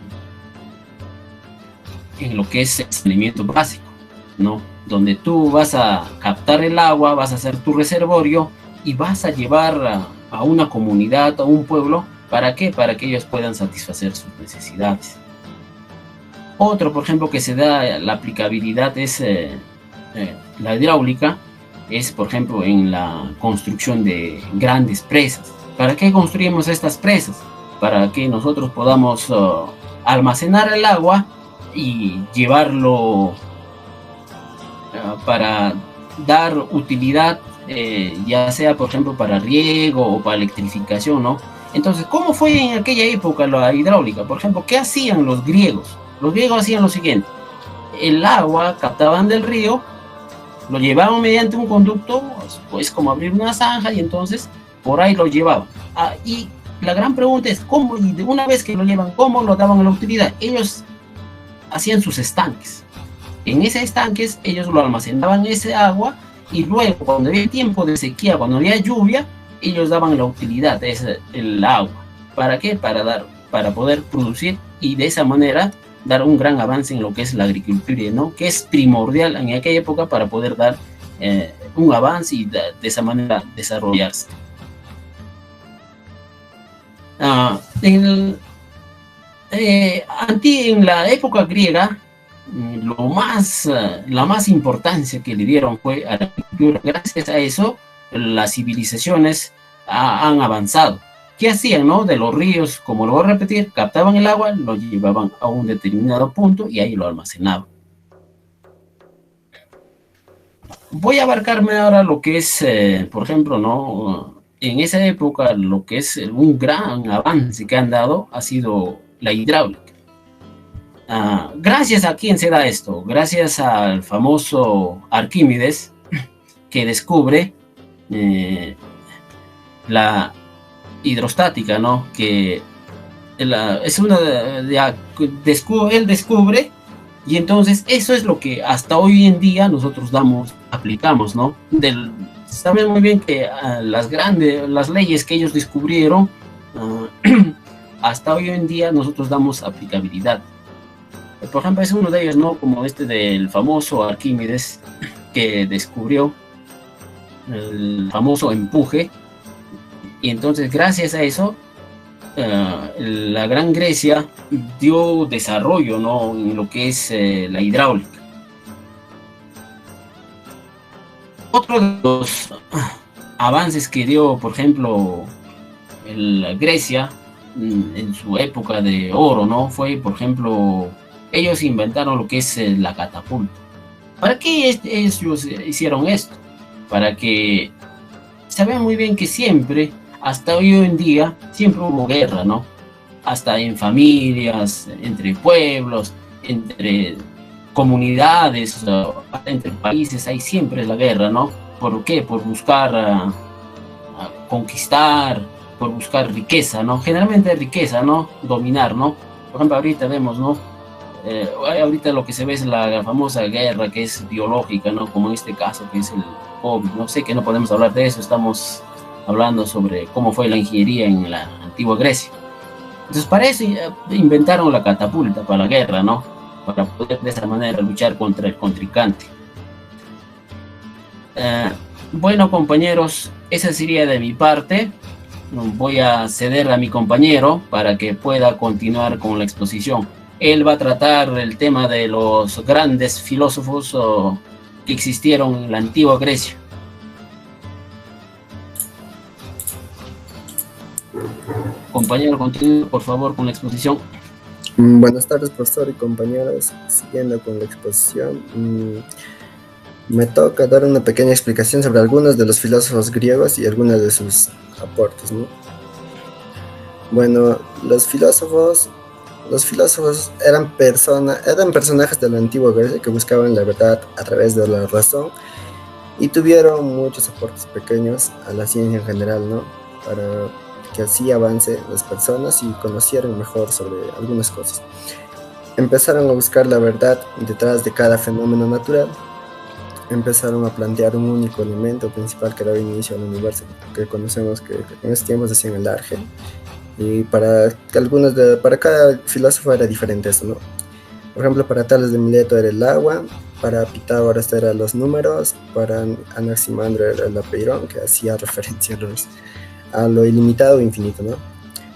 lo que es el saneamiento básico, ¿no? Donde tú vas a captar el agua, vas a hacer tu reservorio y vas a llevar a una comunidad, a un pueblo, ¿para qué? Para que ellos puedan satisfacer sus necesidades. Otro, por ejemplo, que se da la aplicabilidad es la hidráulica, es, por ejemplo, en la construcción de grandes presas. ¿Para qué construimos estas presas? Para que nosotros podamos almacenar el agua y llevarlo para dar utilidad, ya sea, por ejemplo, para riego o para electrificación, ¿no? Entonces, ¿cómo fue en aquella época la hidráulica? Por ejemplo, ¿qué hacían los griegos? Los griegos hacían lo siguiente: el agua captaban del río, lo llevaban mediante un conducto, pues como abrir una zanja, y entonces por ahí lo llevaban. Y la gran pregunta es, ¿cómo? Y de una vez que lo llevan, ¿cómo lo daban a la utilidad? Ellos hacían sus estanques. En esos estanques ellos lo almacenaban ese agua, y luego cuando había tiempo de sequía, cuando había lluvia, ellos daban la utilidad de el agua. ¿Para qué? Para poder producir y de esa manera dar un gran avance en lo que es la agricultura, ¿no? Que es primordial en aquella época para poder dar un avance y de esa manera desarrollarse. En la época griega, la más importancia que le dieron fue a la agricultura. Gracias a eso, las civilizaciones han avanzado. ¿Qué hacían, no? De los ríos, como lo voy a repetir, captaban el agua, lo llevaban a un determinado punto y ahí lo almacenaban. Voy a abarcarme ahora lo que es, por ejemplo, ¿no? En esa época lo que es un gran avance que han dado ha sido la hidráulica. Gracias a quién se da esto, gracias al famoso Arquímedes que descubre la hidrostática, ¿no? Que es una él descubre, y entonces eso es lo que hasta hoy en día nosotros aplicamos, ¿no? Saben muy bien que las leyes que ellos descubrieron, hasta hoy en día nosotros damos aplicabilidad. Por ejemplo, es uno de ellos, ¿no? Como este del famoso Arquímedes, que descubrió el famoso empuje, y entonces gracias a eso la Gran Grecia dio desarrollo, ¿no? En lo que es la hidráulica. Otro de los avances que dio, por ejemplo, la Grecia en su época de oro, ¿no? Fue, por ejemplo, ellos inventaron lo que es la catapulta. ¿Para qué ellos hicieron esto? Para que saben muy bien que siempre, hasta hoy en día, siempre hubo guerra, ¿no? Hasta en familias, entre pueblos, entre comunidades, entre países, hay siempre la guerra, ¿no? ¿Por qué? Por buscar conquistar, por buscar riqueza, ¿no? Generalmente riqueza, ¿no? Dominar, ¿no? Por ejemplo, ahorita vemos, ¿no? Ahorita lo que se ve es la famosa guerra que es biológica, ¿no? Como en este caso que es el COVID. No sé que no podemos hablar de eso, estamos hablando sobre cómo fue la ingeniería en la antigua Grecia. Entonces para eso inventaron la catapulta para la guerra, ¿no? Para poder de esa manera luchar contra el contrincante. Bueno, compañeros, esa sería de mi parte. Voy a ceder a mi compañero para que pueda continuar con la exposición. Él va a tratar el tema de los grandes filósofos que existieron en la antigua Grecia. Compañero, continúe por favor con la exposición. Buenas tardes, profesor y compañeros. Siguiendo con la exposición, me toca dar una pequeña explicación sobre algunos de los filósofos griegos y algunos de sus aportes, ¿no? Bueno, los filósofos eran personajes de la antigua Grecia que buscaban la verdad a través de la razón y tuvieron muchos aportes pequeños a la ciencia en general, ¿no? Para que así avance las personas y conocieran mejor sobre algunas cosas. Empezaron a buscar la verdad detrás de cada fenómeno natural. Empezaron a plantear un único elemento principal que daba inicio al universo, que conocemos que en ese tiempo decían el Arge. Y para cada filósofo era diferente eso, ¿no? Por ejemplo, para Tales de Mileto era el agua, para Pitágoras eran los números, para Anaximandro era el apeirón, que hacía referencia a lo ilimitado e infinito, ¿no?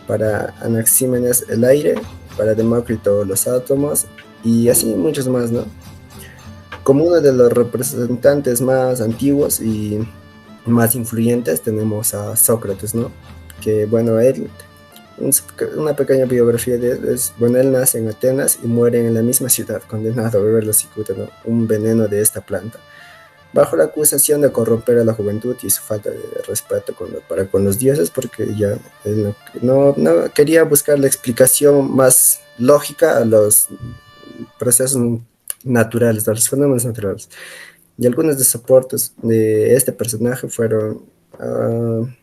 Para Anaxímenes el aire, para Demócrito los átomos, y así muchos más, ¿no? Como uno de los representantes más antiguos y más influyentes tenemos a Sócrates, ¿no? Que, bueno, una pequeña biografía de él es, bueno, él nace en Atenas y muere en la misma ciudad, condenado a beber la cicuta, ¿no? Un veneno de esta planta, bajo la acusación de corromper a la juventud y su falta de respeto para con los dioses, porque ya él no quería buscar la explicación más lógica a los procesos naturales, a los fenómenos naturales. Y algunos de los aportes de este personaje fueron,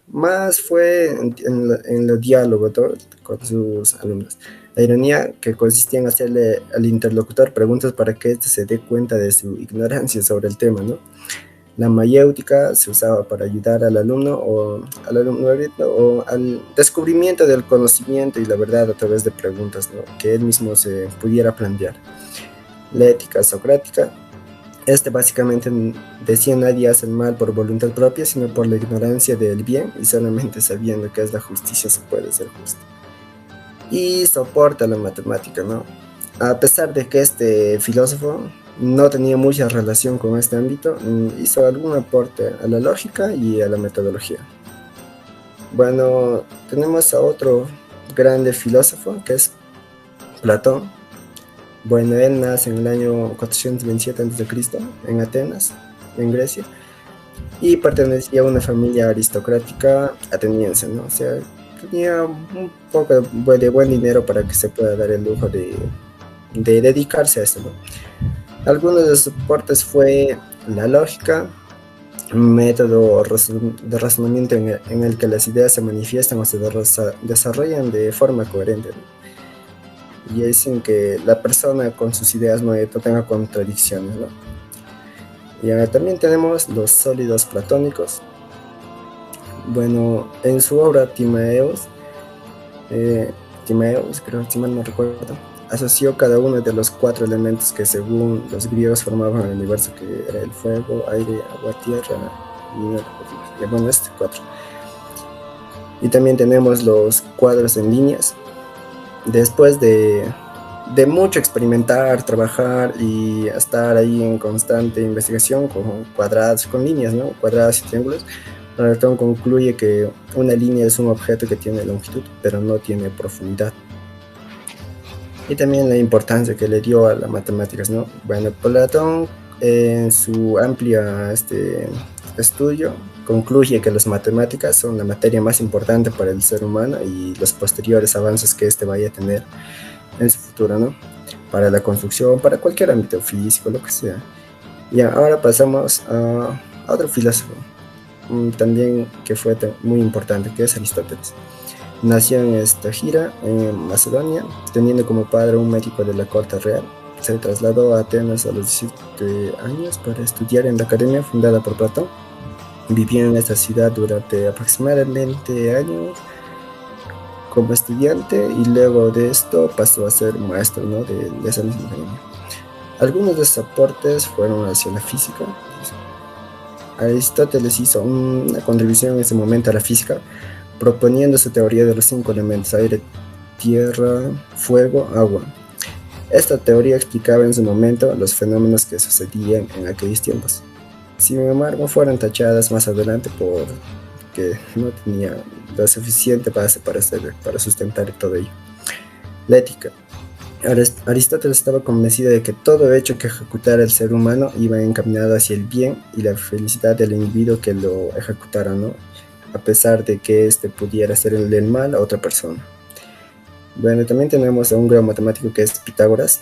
más fue en el diálogo con sus alumnos. La ironía que consistía en hacerle al interlocutor preguntas para que éste se dé cuenta de su ignorancia sobre el tema, ¿no? La mayéutica se usaba para ayudar al alumno o al descubrimiento del conocimiento y la verdad a través de preguntas, ¿no? Que él mismo se pudiera plantear. La ética socrática, básicamente decía: nadie hace el mal por voluntad propia, sino por la ignorancia del bien, y solamente sabiendo qué es la justicia se puede ser justo. Y soporta la matemática, ¿no? A pesar de que este filósofo no tenía mucha relación con este ámbito, hizo algún aporte a la lógica y a la metodología. Bueno, tenemos a otro grande filósofo que es Platón. Bueno, él nace en el año 427 a.C. en Atenas, en Grecia, y pertenecía a una familia aristocrática ateniense, ¿no? O sea, tenía un poco de buen dinero para que se pueda dar el lujo de dedicarse a esto, ¿no? Algunos de sus aportes fue la lógica, un método de razonamiento en el que las ideas se manifiestan o se desarrollan de forma coherente, ¿no? Y es en que la persona con sus ideas no tenga contradicciones, ¿no? Y también tenemos los sólidos platónicos. Bueno, en su obra Timaeus, creo, si mal no recuerdo, asoció cada uno de los 4 elementos que según los griegos formaban el universo, que era el fuego, aire, agua, tierra, y bueno, 4. Y también tenemos los cuadros en líneas. Después de mucho experimentar, trabajar y estar ahí en constante investigación con cuadrados, con líneas, ¿no? Cuadrados y triángulos, Platón concluye que una línea es un objeto que tiene longitud, pero no tiene profundidad. Y también la importancia que le dio a las matemáticas, ¿no? Bueno, Platón en su amplia estudio concluye que las matemáticas son la materia más importante para el ser humano y los posteriores avances que vaya a tener en su futuro, ¿no? Para la construcción, para cualquier ámbito físico, lo que sea. Y ahora pasamos a otro filósofo también que fue muy importante, que es Aristóteles. Nació en Estagira, en Macedonia, teniendo como padre un médico de la corte real. Se trasladó a Atenas a los 17 años para estudiar en la academia fundada por Platón. Vivió en esta ciudad durante aproximadamente años como estudiante y luego de esto pasó a ser maestro, ¿no? de esa misma academia. Algunos de sus aportes fueron hacia la física. Aristóteles hizo una contribución en ese momento a la física, proponiendo su teoría de los 5 elementos: aire, tierra, fuego, agua. Esta teoría explicaba en su momento los fenómenos que sucedían en aquellos tiempos. Sin embargo, fueron tachadas más adelante porque no tenía la suficiente base para sustentar todo ello. La ética. Aristóteles estaba convencido de que todo hecho que ejecutara el ser humano iba encaminado hacia el bien y la felicidad del individuo que lo ejecutara, ¿no? A pesar de que pudiera hacer el mal a otra persona. Bueno, también tenemos a un gran matemático que es Pitágoras.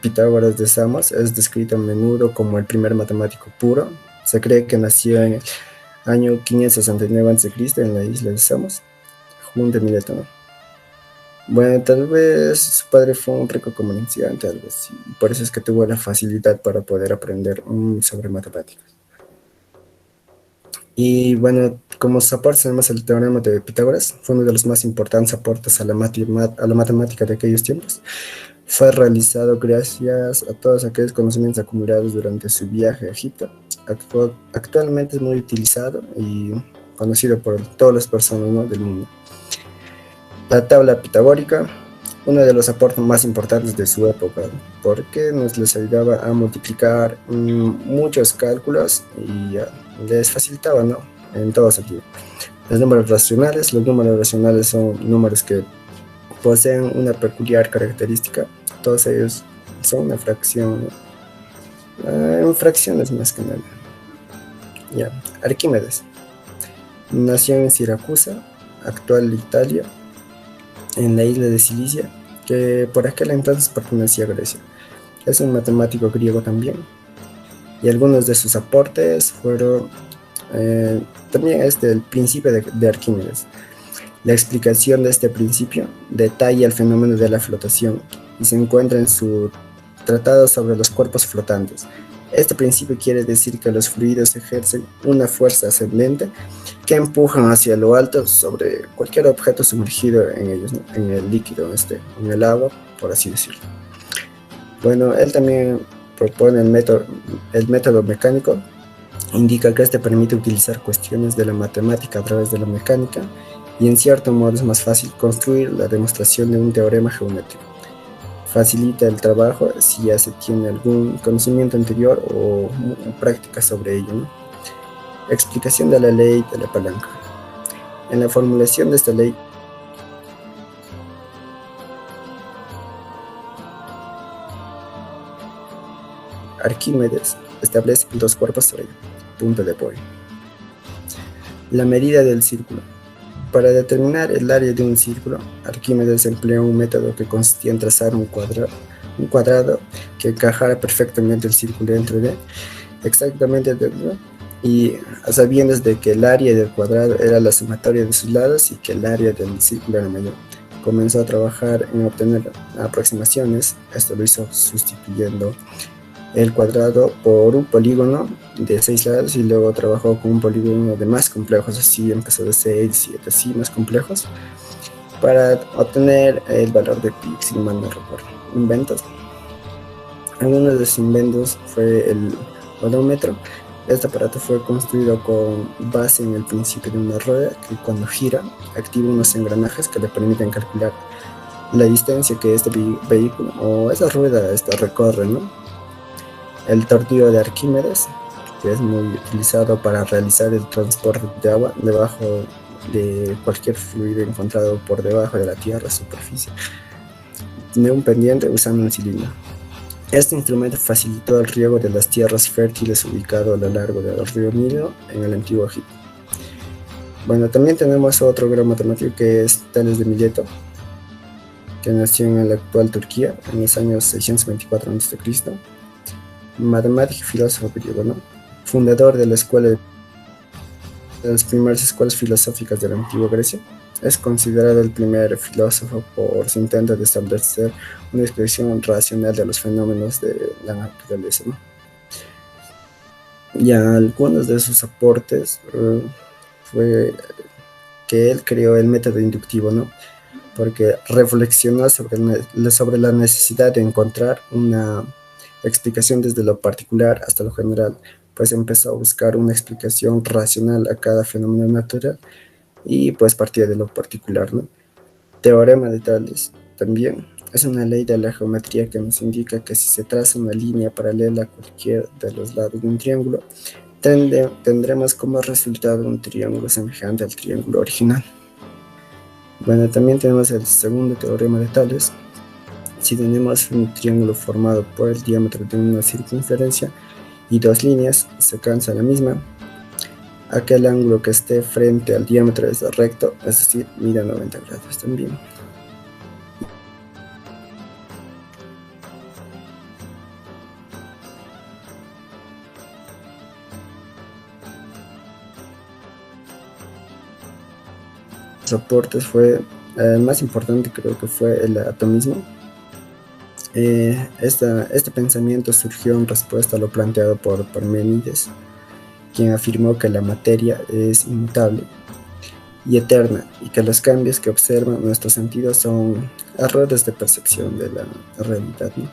Pitágoras de Samos es descrito a menudo como el primer matemático puro. Se cree que nació en el año 569 a.C. en la isla de Samos, junto a Mileto, ¿no? Bueno, tal vez su padre fue un rico comerciante, algo así. Por eso es que tuvo la facilidad para poder aprender sobre matemáticas. Y bueno, como aportes tenemos el teorema de Pitágoras. Fue uno de los más importantes aportes a la matemática de aquellos tiempos. Fue realizado gracias a todos aquellos conocimientos acumulados durante su viaje a Egipto. Actualmente es muy utilizado y conocido por todas las personas, ¿no? del mundo. La tabla pitagórica, uno de los aportes más importantes de su época, porque les ayudaba a multiplicar muchos cálculos y les facilitaba, ¿no? En todo sentido. Los números racionales son números que poseen una peculiar característica. Todos ellos son una fracción, en fracciones más que nada. Ya. Arquímedes nació en Siracusa, actual Italia, en la isla de Cilicia, que por aquel entonces pertenecía a Grecia. Es un matemático griego también, y algunos de sus aportes fueron también el principio de Arquímedes. La explicación de este principio detalla el fenómeno de la flotación y se encuentra en su tratado sobre los cuerpos flotantes. Este principio quiere decir que los fluidos ejercen una fuerza ascendente que empujan hacia lo alto sobre cualquier objeto sumergido en ellos, ¿no? En el líquido, en el agua, por así decirlo. Bueno, él también propone el método mecánico. Indica que permite utilizar cuestiones de la matemática a través de la mecánica y en cierto modo es más fácil construir la demostración de un teorema geométrico. Facilita el trabajo si ya se tiene algún conocimiento anterior o práctica sobre ello, ¿no? Explicación de la ley de la palanca. En la formulación de esta ley, Arquímedes establece dos cuerpos sobre el punto de apoyo. La medida del círculo. Para determinar el área de un círculo, Arquímedes empleó un método que consistía en trazar un cuadrado que encajara perfectamente el círculo dentro de exactamente dentro, y a sabiendas de que el área del cuadrado era la sumatoria de sus lados y que el área del círculo era mayor. Comenzó a trabajar en obtener aproximaciones. Esto lo hizo sustituyendo el cuadrado por un polígono de 6 lados, y luego trabajó con un polígono de más complejos, así empezó de 6, 7, así más complejos, para obtener el valor de pi, si mal no recuerdo. Inventos. Algunos de sus inventos fue el odómetro. Este aparato fue construido con base en el principio de una rueda que, cuando gira, activa unos engranajes que le permiten calcular la distancia que este vehículo o esa rueda recorre, ¿no? El tornillo de Arquímedes, que es muy utilizado para realizar el transporte de agua debajo de cualquier fluido encontrado por debajo de la tierra, superficie, tiene un pendiente usando un cilindro. Este instrumento facilitó el riego de las tierras fértiles ubicado a lo largo del río Nilo en el antiguo Egipto. Bueno, también tenemos otro gran matemático que es Tales de Mileto, que nació en la actual Turquía en los años 624 a.C., matemático y filósofo griego, ¿no? Fundador de la escuela de las primeras escuelas filosóficas de la antigua Grecia. Es considerado el primer filósofo por su intento de establecer una explicación racional de los fenómenos de la naturaleza, ¿no? Y algunos de sus aportes fue que él creó el método inductivo, ¿no? Porque reflexionó sobre la necesidad de encontrar una explicación desde lo particular hasta lo general, pues empezó a buscar una explicación racional a cada fenómeno natural y pues partía de lo particular, ¿no? Teorema de Tales también es una ley de la geometría que nos indica que si se traza una línea paralela a cualquier de los lados de un triángulo, tendremos como resultado un triángulo semejante al triángulo original. Bueno, también tenemos el segundo teorema de Tales. Si tenemos un triángulo formado por el diámetro de una circunferencia y dos líneas cercanas a la misma, aquel ángulo que esté frente al diámetro es recto, es decir, mide 90 grados también. Los aportes fue, el más importante creo que fue el atomismo. Este pensamiento surgió en respuesta a lo planteado por Parménides, quien afirmó que la materia es inmutable y eterna, y que los cambios que observan nuestros sentidos son errores de percepción de la realidad, ¿no?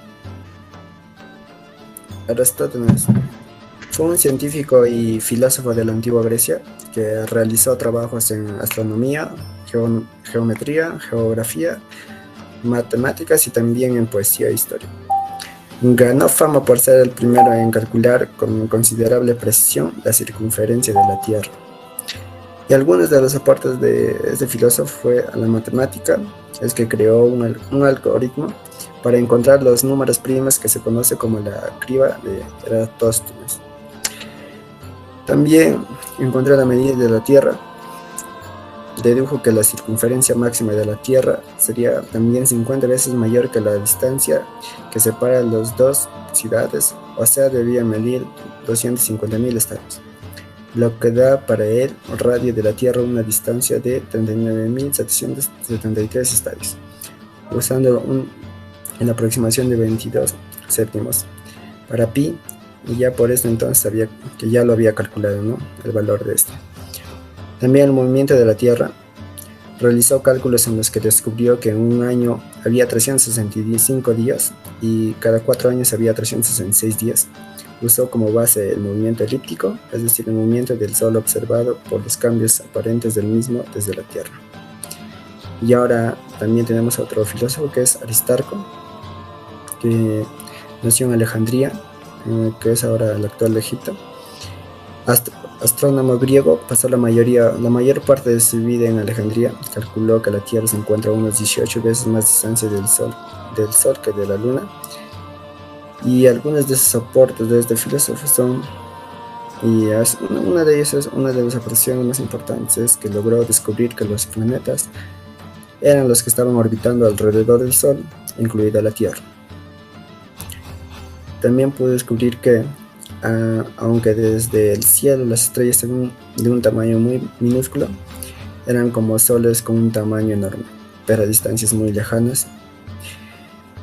Aristóteles fue un científico y filósofo de la antigua Grecia que realizó trabajos en astronomía, geometría, geografía, matemáticas y también en poesía e historia. Ganó fama por ser el primero en calcular con considerable precisión la circunferencia de la Tierra. Y algunos de los aportes de este filósofo fue a la matemática, es que creó un algoritmo para encontrar los números primos que se conoce como la criba de Eratóstenes. También encontró la medida de la Tierra. Dedujo que la circunferencia máxima de la Tierra sería también 50 veces mayor que la distancia que separa las dos ciudades, o sea, debía medir 250.000 estadios, lo que da para él un radio de la Tierra una distancia de 39.773 estadios, usando en la aproximación de 22 séptimos para pi, y ya por eso entonces sabía que ya lo había calculado, ¿no?, el valor de este. También el movimiento de la Tierra. Realizó cálculos en los que descubrió que en un año había 365 días y cada 4 años había 366 días. Usó como base el movimiento elíptico, es decir, el movimiento del Sol observado por los cambios aparentes del mismo desde la Tierra. Y ahora también tenemos a otro filósofo que es Aristarco, que nació en Alejandría, que es ahora el actual Egipto. astrónomo griego, pasó la mayor parte de su vida en Alejandría. Calculó que la Tierra se encuentra a unos 18 veces más distancia del Sol que de la Luna. Y algunos de sus aportes de este filósofo son, una de ellas es una de las apreciaciones más importantes, es que logró descubrir que los planetas eran los que estaban orbitando alrededor del Sol, incluida la Tierra. También pudo descubrir que, aunque desde el cielo las estrellas eran de un tamaño muy minúsculo, eran como soles con un tamaño enorme, pero a distancias muy lejanas.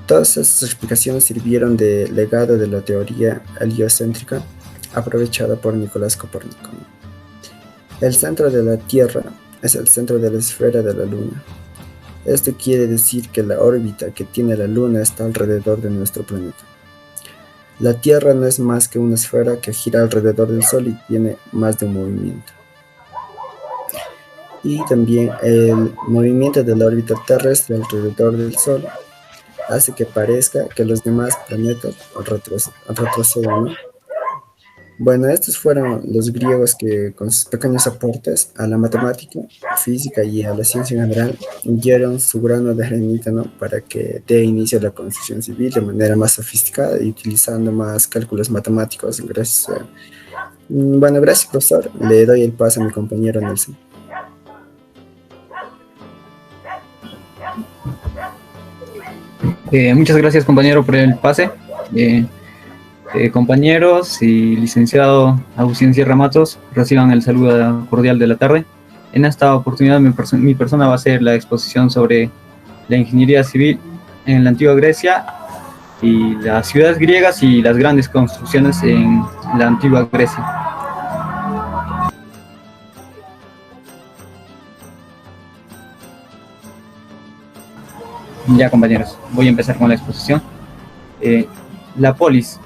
Todas estas explicaciones sirvieron de legado de la teoría heliocéntrica aprovechada por Nicolás Copérnico. El centro de la Tierra es el centro de la esfera de la Luna. Esto quiere decir que la órbita que tiene la Luna está alrededor de nuestro planeta. La Tierra no es más que una esfera que gira alrededor del Sol y tiene más de un movimiento. Y también el movimiento de la órbita terrestre alrededor del Sol hace que parezca que los demás planetas retroceden, ¿no? Bueno, estos fueron los griegos que, con sus pequeños aportes a la matemática, física y a la ciencia en general, dieron su grano de arenita, ¿no?, para que dé inicio a la construcción civil de manera más sofisticada y utilizando más cálculos matemáticos. Bueno, gracias, profesor. Le doy el paso a mi compañero Nelson. Muchas gracias, compañero, por el pase. Compañeros y licenciado Agustín Sierra Matos, reciban el saludo cordial de la tarde. En esta oportunidad mi persona va a hacer la exposición sobre la ingeniería civil en la antigua Grecia y las ciudades griegas y las grandes construcciones en la antigua Grecia. Ya, compañeros, voy a empezar con la exposición. La polis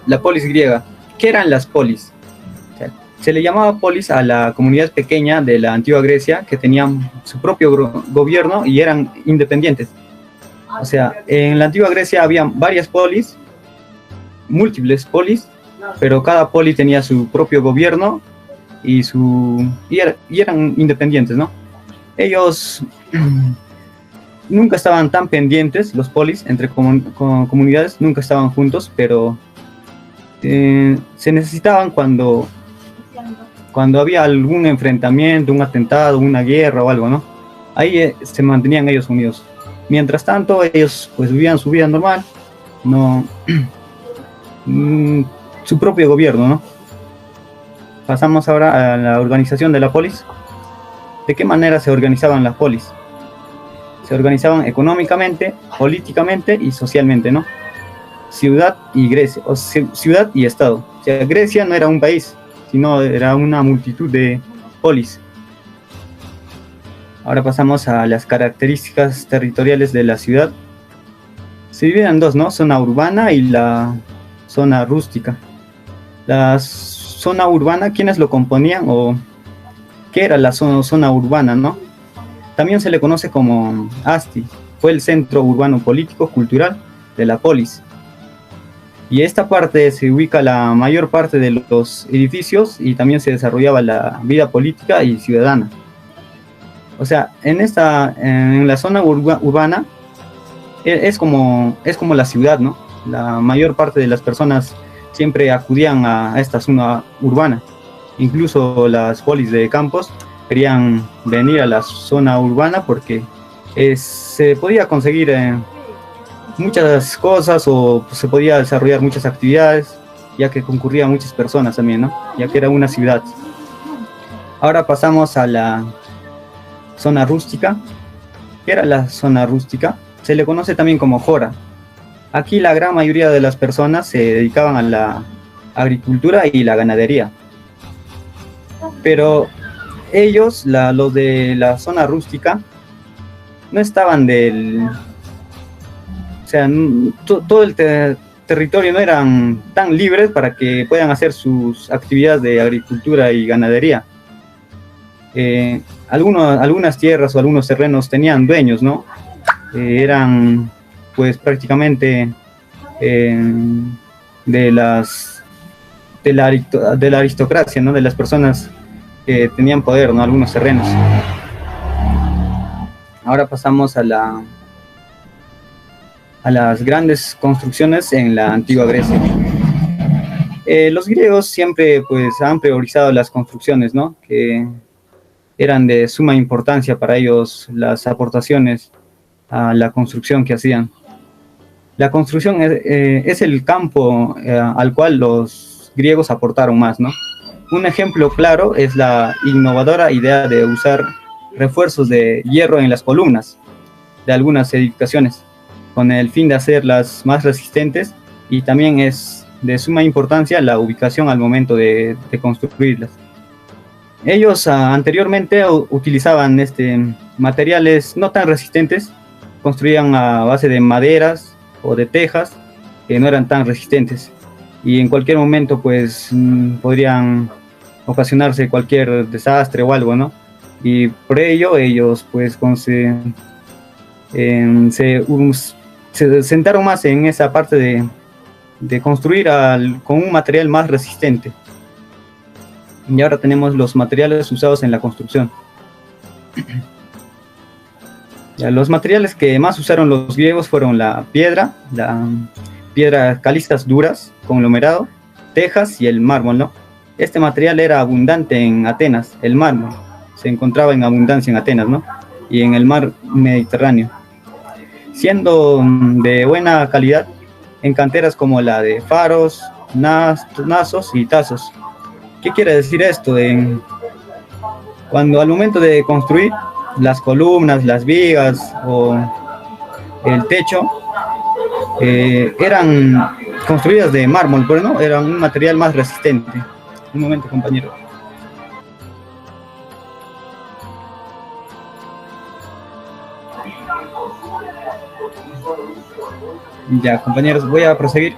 griega. ¿Qué eran las polis? O sea, se le llamaba polis a la comunidad pequeña de la antigua Grecia que tenían su propio gobierno y eran independientes. O sea, en la antigua Grecia había varias polis, múltiples polis, pero cada poli tenía su propio gobierno y eran independientes, ¿no? Ellos nunca estaban tan pendientes, los polis, entre comunidades, nunca estaban juntos, pero se necesitaban cuando había algún enfrentamiento, un atentado, una guerra o algo, ¿no? Ahí se mantenían ellos unidos. Mientras tanto, ellos pues vivían su vida normal, no su propio gobierno, ¿no? Pasamos ahora a la organización de la polis. ¿De qué manera se organizaban las polis? Se organizaban económicamente, políticamente y socialmente, ¿no? Ciudad y Grecia, o ciudad y estado. O sea, Grecia no era un país, sino era una multitud de polis. Ahora pasamos a las características territoriales de la ciudad. Se dividen en dos, ¿no? Zona urbana y la zona rústica. La zona urbana, ¿quiénes lo componían o qué era la zona urbana, no? También se le conoce como Asti, fue el centro urbano político cultural de la polis. Y esta parte se ubica la mayor parte de los edificios y también se desarrollaba la vida política y ciudadana. O sea, en la zona urbana es como la ciudad, ¿no? La mayor parte de las personas siempre acudían a esta zona urbana. Incluso las polis de campos querían venir a la zona urbana porque se podía conseguir muchas cosas o se podía desarrollar muchas actividades, ya que concurrían muchas personas también, ¿no? Ya que era una ciudad. Ahora pasamos a la zona rústica. ¿Qué era la zona rústica? Se le conoce también como Jora. Aquí la gran mayoría de las personas se dedicaban a la agricultura y la ganadería. Pero ellos, los de la zona rústica, no estaban o sea, todo el territorio no eran tan libres para que puedan hacer sus actividades de agricultura y ganadería. Algunas tierras o algunos terrenos tenían dueños, ¿no? Eran pues prácticamente de la aristocracia, ¿no? De las personas que tenían poder, ¿no? Algunos terrenos. Ahora pasamos a las grandes construcciones en la antigua Grecia. Los griegos siempre pues han priorizado las construcciones, ¿no? Que eran de suma importancia para ellos, las aportaciones a la construcción que hacían. La construcción es el campo al cual los griegos aportaron más, ¿no? Un ejemplo claro es la innovadora idea de usar refuerzos de hierro en las columnas de algunas edificaciones, con el fin de hacerlas más resistentes, y también es de suma importancia la ubicación al momento de construirlas. Ellos anteriormente utilizaban materiales no tan resistentes, construían a base de maderas o de tejas que no eran tan resistentes, y en cualquier momento pues podrían ocasionarse cualquier desastre o algo, ¿no? Y por ello ellos pues se sentaron más en esa parte de construir con un material más resistente. Y ahora tenemos los materiales usados en la construcción. Los materiales que más usaron los griegos fueron la piedra calizas duras, conglomerado, tejas y el mármol, ¿no? Este material era abundante en Atenas, el mármol se encontraba en abundancia en Atenas, ¿no? Y en el mar Mediterráneo, siendo de buena calidad en canteras como la de Faros, Nasos y Tasos. ¿Qué quiere decir esto? Cuando al momento de construir las columnas, las vigas o el techo eran construidas de mármol, pero no, eran un material más resistente. Un momento, compañero. Ya, compañeros, voy a proseguir.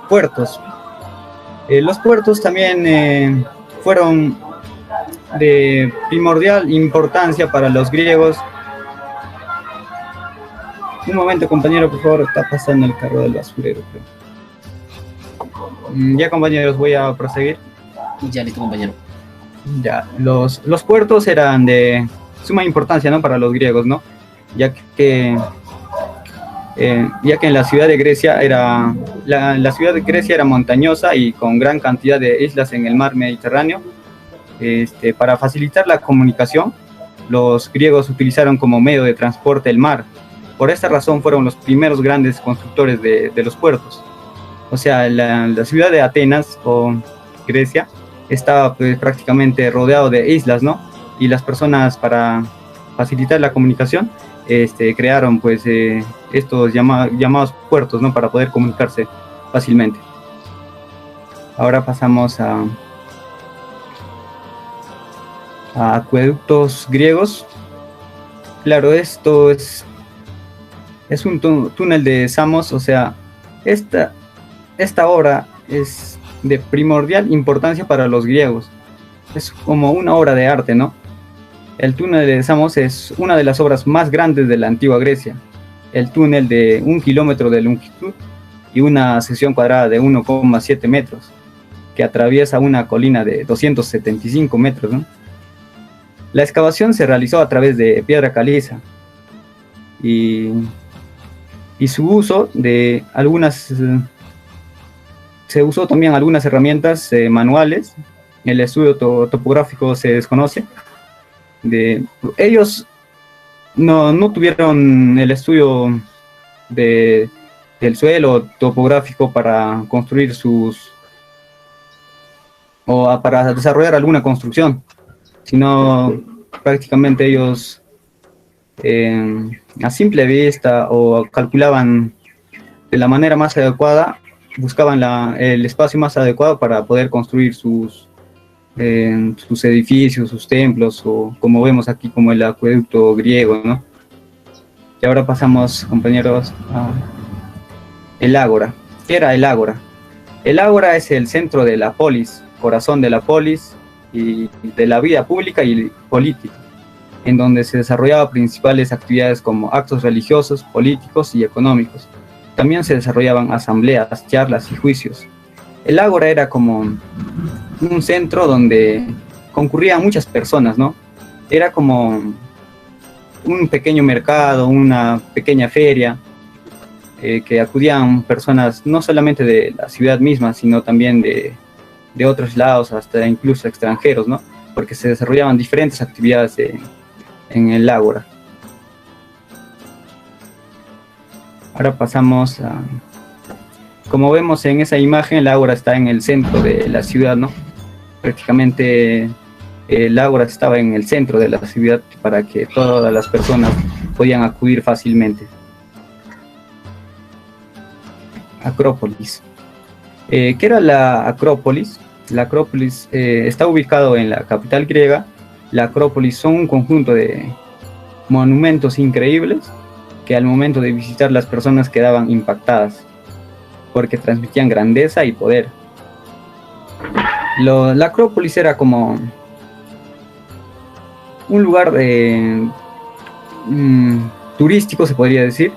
Puertos. Los puertos también fueron de primordial importancia para los griegos. Un momento, compañero, por favor, está pasando el carro del basurero, creo. Ya, compañeros, voy a proseguir. Ya, listo, compañero. Ya, los puertos eran de suma importancia, ¿no? Para los griegos, ¿no? Ya que en la ciudad de Grecia la ciudad de Grecia era montañosa y con gran cantidad de islas en el mar Mediterráneo. Para facilitar la comunicación, los griegos utilizaron como medio de transporte el mar. Por esta razón fueron los primeros grandes constructores de los puertos. O sea, la ciudad de Atenas o Grecia estaba pues, prácticamente rodeado de islas, ¿no? Y las personas, para facilitar la comunicación, crearon pues estos llamados puertos, ¿no? Para poder comunicarse fácilmente. Ahora pasamos a acueductos griegos. Claro, esto es un túnel de Samos. O sea, esta obra es de primordial importancia para los griegos. Es como una obra de arte, ¿no? El túnel de Samos es una de las obras más grandes de la antigua Grecia. El túnel de 1 kilómetro de longitud y una sección cuadrada de 1,7 metros, que atraviesa una colina de 275 metros, ¿no? La excavación se realizó a través de piedra caliza y su uso de se usó también algunas herramientas manuales. El estudio topográfico se desconoce. Ellos no tuvieron el estudio del suelo topográfico para construir para desarrollar alguna construcción, sino prácticamente ellos a simple vista o calculaban de la manera más adecuada, buscaban el espacio más adecuado para poder construir sus edificios, sus templos, o como vemos aquí, como el acueducto griego, ¿no? Y ahora pasamos, compañeros, a el ágora. ¿Qué era el ágora? El ágora es el centro de la polis, corazón de la polis y de la vida pública y política, en donde se desarrollaban principales actividades como actos religiosos, políticos y económicos. También se desarrollaban asambleas, charlas y juicios. El ágora era como un centro donde concurrían muchas personas, ¿no? Era como un pequeño mercado, una pequeña feria, que acudían personas no solamente de la ciudad misma, sino también de otros lados, hasta incluso extranjeros, ¿no? Porque se desarrollaban diferentes actividades en el ágora. Ahora pasamos a... Como vemos en esa imagen, el ágora está en el centro de la ciudad, ¿no? Prácticamente el ágora estaba en el centro de la ciudad para que todas las personas podían acudir fácilmente. Acrópolis. ¿Qué era la Acrópolis? La Acrópolis está ubicado en la capital griega. La Acrópolis son un conjunto de monumentos increíbles que al momento de visitar las personas quedaban impactadas porque transmitían grandeza y poder. La Acrópolis era como un lugar turístico, se podría decir,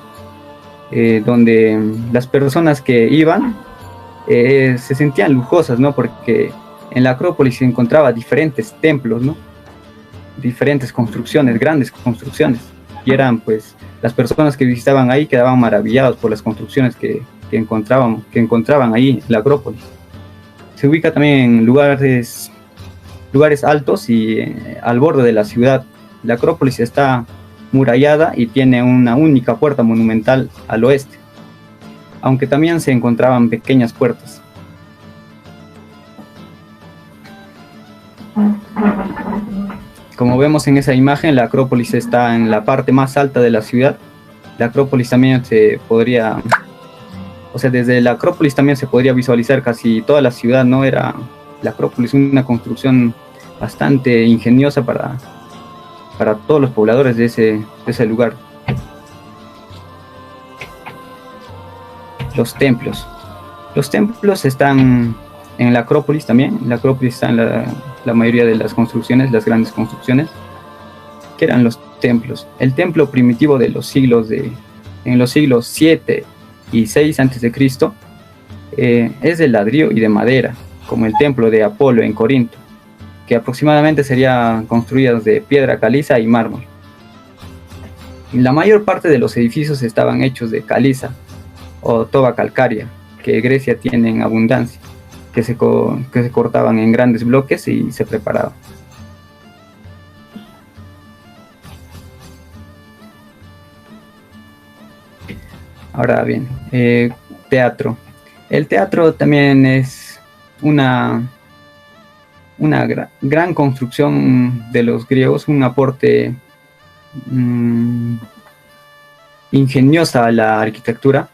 donde las personas que iban se sentían lujosas, ¿no? Porque en la Acrópolis se encontraba diferentes templos, ¿no? Diferentes construcciones, grandes construcciones, y eran, pues, las personas que visitaban ahí quedaban maravillados por las construcciones que encontraban ahí en la Acrópolis. Se ubica también en lugares altos y al borde de la ciudad. La Acrópolis está murallada y tiene una única puerta monumental al oeste, aunque también se encontraban pequeñas puertas. Como vemos en esa imagen, la Acrópolis está en la parte más alta de la ciudad. La Acrópolis también desde la Acrópolis también se podría visualizar casi toda la ciudad, ¿no? Era la Acrópolis una construcción bastante ingeniosa para todos los pobladores de ese lugar. Los templos. Los templos están en la Acrópolis también. En la Acrópolis están la mayoría de las construcciones, las grandes construcciones, que eran los templos. El templo primitivo de en los siglos 7 y 6 a.C. Es de ladrillo y de madera, como el templo de Apolo en Corinto, que aproximadamente serían construidos de piedra caliza y mármol. La mayor parte de los edificios estaban hechos de caliza o toba calcárea, que Grecia tiene en abundancia, que se cortaban en grandes bloques y se preparaban. Ahora bien, teatro. El teatro también es una gran construcción de los griegos, un aporte ingeniosa a la arquitectura.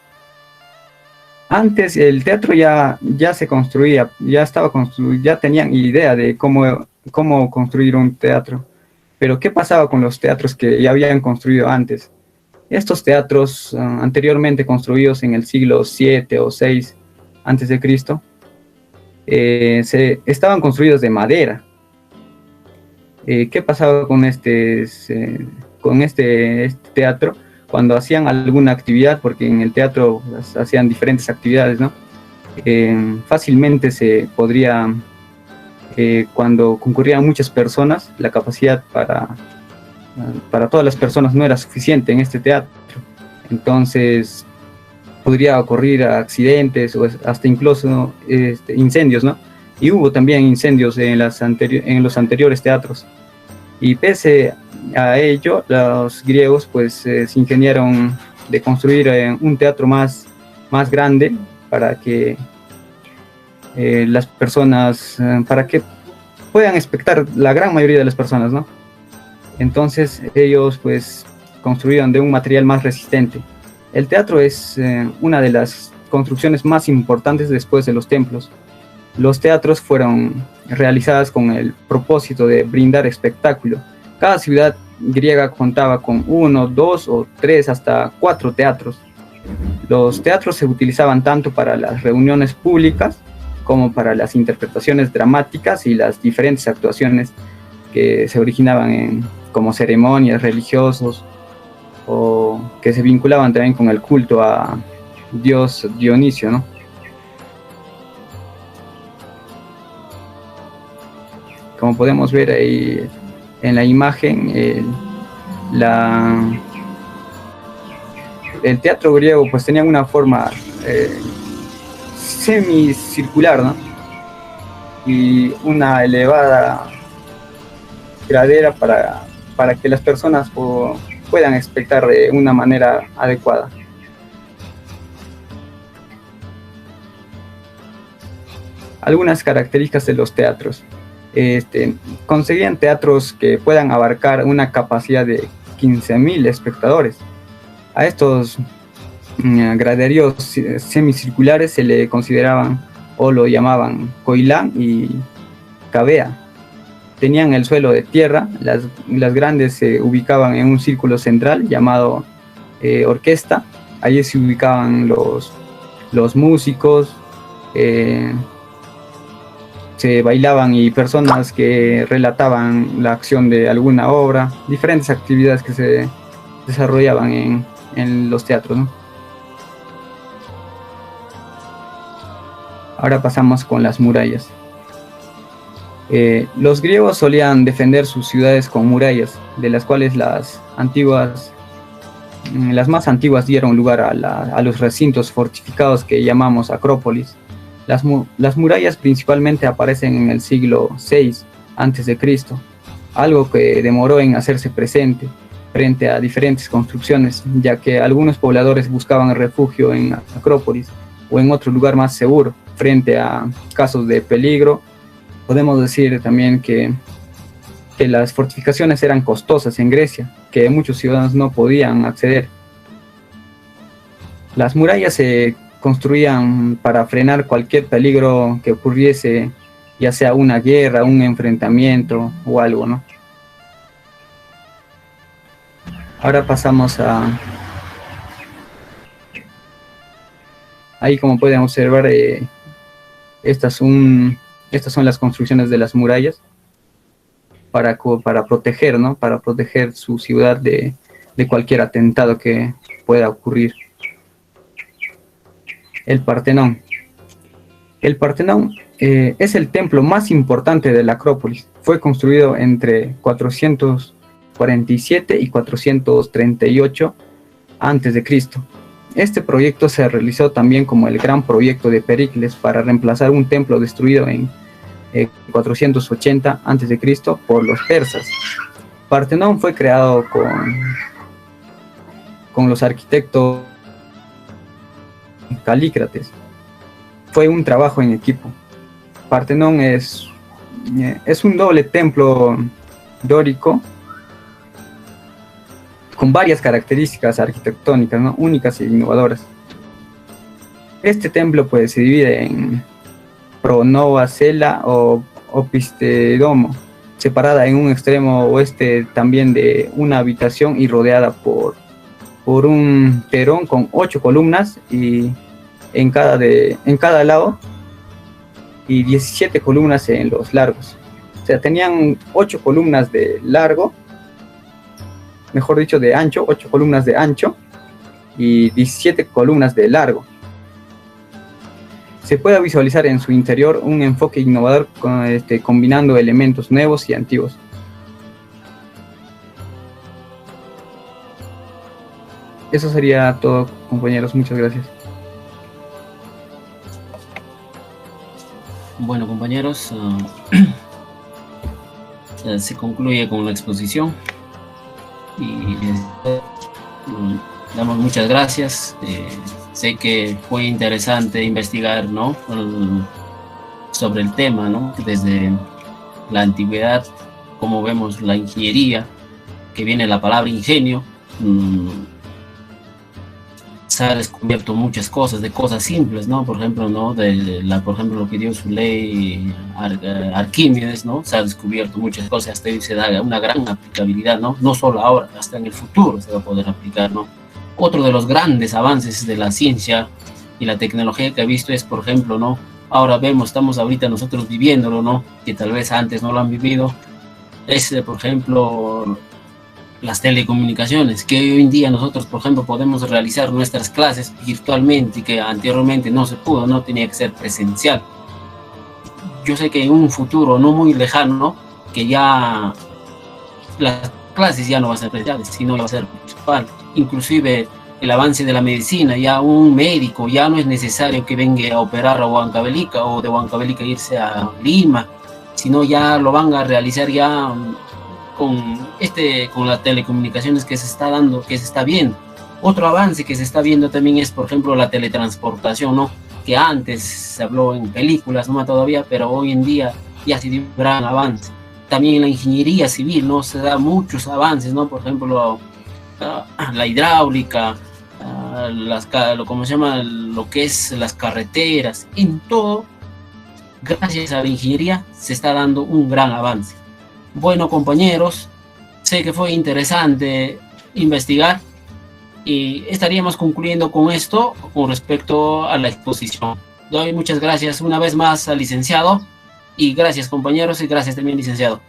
Antes el teatro ya se construía, ya tenían idea de cómo construir un teatro. Pero ¿qué pasaba con los teatros que ya habían construido antes? Estos teatros anteriormente construidos en el siglo 7 o 6 a.C., estaban construidos de madera. ¿Qué pasaba con este teatro? Cuando hacían alguna actividad, porque en el teatro hacían diferentes actividades, ¿no? Fácilmente se podría, cuando concurrían muchas personas, la capacidad para todas las personas no era suficiente en este teatro. Entonces podría ocurrir accidentes o hasta incluso incendios, ¿no? Y hubo también incendios en los anteriores teatros. Y pese a ello, los griegos pues se ingeniaron de construir un teatro más grande para que las personas, para que puedan espectar la gran mayoría de las personas, ¿no? Entonces ellos pues construyeron de un material más resistente. El teatro es una de las construcciones más importantes después de los templos. Los teatros fueron realizados con el propósito de brindar espectáculo. Cada ciudad griega contaba con 1, 2 o 3 hasta 4 teatros. Los teatros se utilizaban tanto para las reuniones públicas como para las interpretaciones dramáticas y las diferentes actuaciones que se originaban como ceremonias religiosos o que se vinculaban también con el culto a Dios Dionisio, ¿no? Como podemos ver ahí en la imagen, el teatro griego pues tenía una forma semicircular, ¿no? Y una elevada gradera para que las personas puedan espectar de una manera adecuada. Algunas características de los teatros. Conseguían teatros que puedan abarcar una capacidad de 15.000 espectadores. A estos graderíos semicirculares se le consideraban o lo llamaban coilán y cavea. Tenían el suelo de tierra, las grandes se ubicaban en un círculo central llamado orquesta. Allí se ubicaban los músicos, se bailaban y personas que relataban la acción de alguna obra, diferentes actividades que se desarrollaban en los teatros, ¿no? Ahora pasamos con las murallas. Los griegos solían defender sus ciudades con murallas, de las cuales las más antiguas dieron lugar a los recintos fortificados que llamamos acrópolis. Las murallas principalmente aparecen en el siglo VI a.C., algo que demoró en hacerse presente frente a diferentes construcciones, ya que algunos pobladores buscaban refugio en acrópolis o en otro lugar más seguro frente a casos de peligro. Podemos decir también que las fortificaciones eran costosas en Grecia, que muchos ciudadanos no podían acceder. Las murallas se construían para frenar cualquier peligro que ocurriese, ya sea una guerra, un enfrentamiento o algo, ¿no? Ahora pasamos ahí, como pueden observar, estas son las construcciones de las murallas para proteger, ¿no? Para proteger su ciudad de cualquier atentado que pueda ocurrir. El Partenón. El Partenón es el templo más importante de la Acrópolis. Fue construido entre 447 y 438 a.C. Este proyecto se realizó también como el gran proyecto de Pericles para reemplazar un templo destruido en 480 a.C. por los persas. Partenón fue creado con los arquitectos Calícrates. Fue un trabajo en equipo. Partenón es un doble templo dórico con varias características arquitectónicas, ¿no? Únicas e innovadoras. Este templo pues se divide en pronova, cela o opistedomo, separada en un extremo oeste también de una habitación y rodeada por un perón con 8 columnas y en cada lado, y 17 columnas en los largos. O sea, tenían 8 columnas de largo, mejor dicho de ancho, 8 columnas de ancho y 17 columnas de largo. Se puede visualizar en su interior un enfoque innovador combinando elementos nuevos y antiguos. Eso sería todo, compañeros. Muchas gracias. Bueno, compañeros, se concluye con la exposición y damos muchas gracias. Sé que fue interesante investigar, ¿no?, sobre el tema, ¿no?, desde la antigüedad, como vemos la ingeniería, que viene la palabra ingenio. Se ha descubierto muchas cosas, de cosas simples, ¿no? Por ejemplo, ¿no?, por ejemplo, lo que dio su ley Arquímedes, ¿no? Se ha descubierto muchas cosas, hasta hoy se da una gran aplicabilidad, ¿no? No solo ahora, hasta en el futuro se va a poder aplicar, ¿no? Otro de los grandes avances de la ciencia y la tecnología que he visto es, por ejemplo, ¿no?, ahora vemos, estamos ahorita nosotros viviéndolo, ¿no?, que tal vez antes no lo han vivido, es, por ejemplo, las telecomunicaciones, que hoy en día nosotros, por ejemplo, podemos realizar nuestras clases virtualmente, que anteriormente no se pudo, no tenía que ser presencial. Yo sé que en un futuro no muy lejano, que ya las clases ya no van a ser presenciales, sino va a ser virtual. Inclusive el avance de la medicina, ya un médico ya no es necesario que venga a operar a Huancavelica o de Huancavelica irse a Lima, sino ya lo van a realizar ya con las telecomunicaciones que se está dando, que se está viendo. Otro avance que se está viendo también es, por ejemplo, la teletransportación, ¿no? Que antes se habló en películas, no todavía, pero hoy en día ya se dio un gran avance. También en la ingeniería civil, ¿no? Se da muchos avances, ¿no? Por ejemplo, la hidráulica, ¿cómo se llama? Lo que es las carreteras, en todo, gracias a la ingeniería, se está dando un gran avance. Bueno, compañeros, sé que fue interesante investigar y estaríamos concluyendo con esto con respecto a la exposición. Doy muchas gracias una vez más al licenciado y gracias, compañeros, y gracias también, licenciado.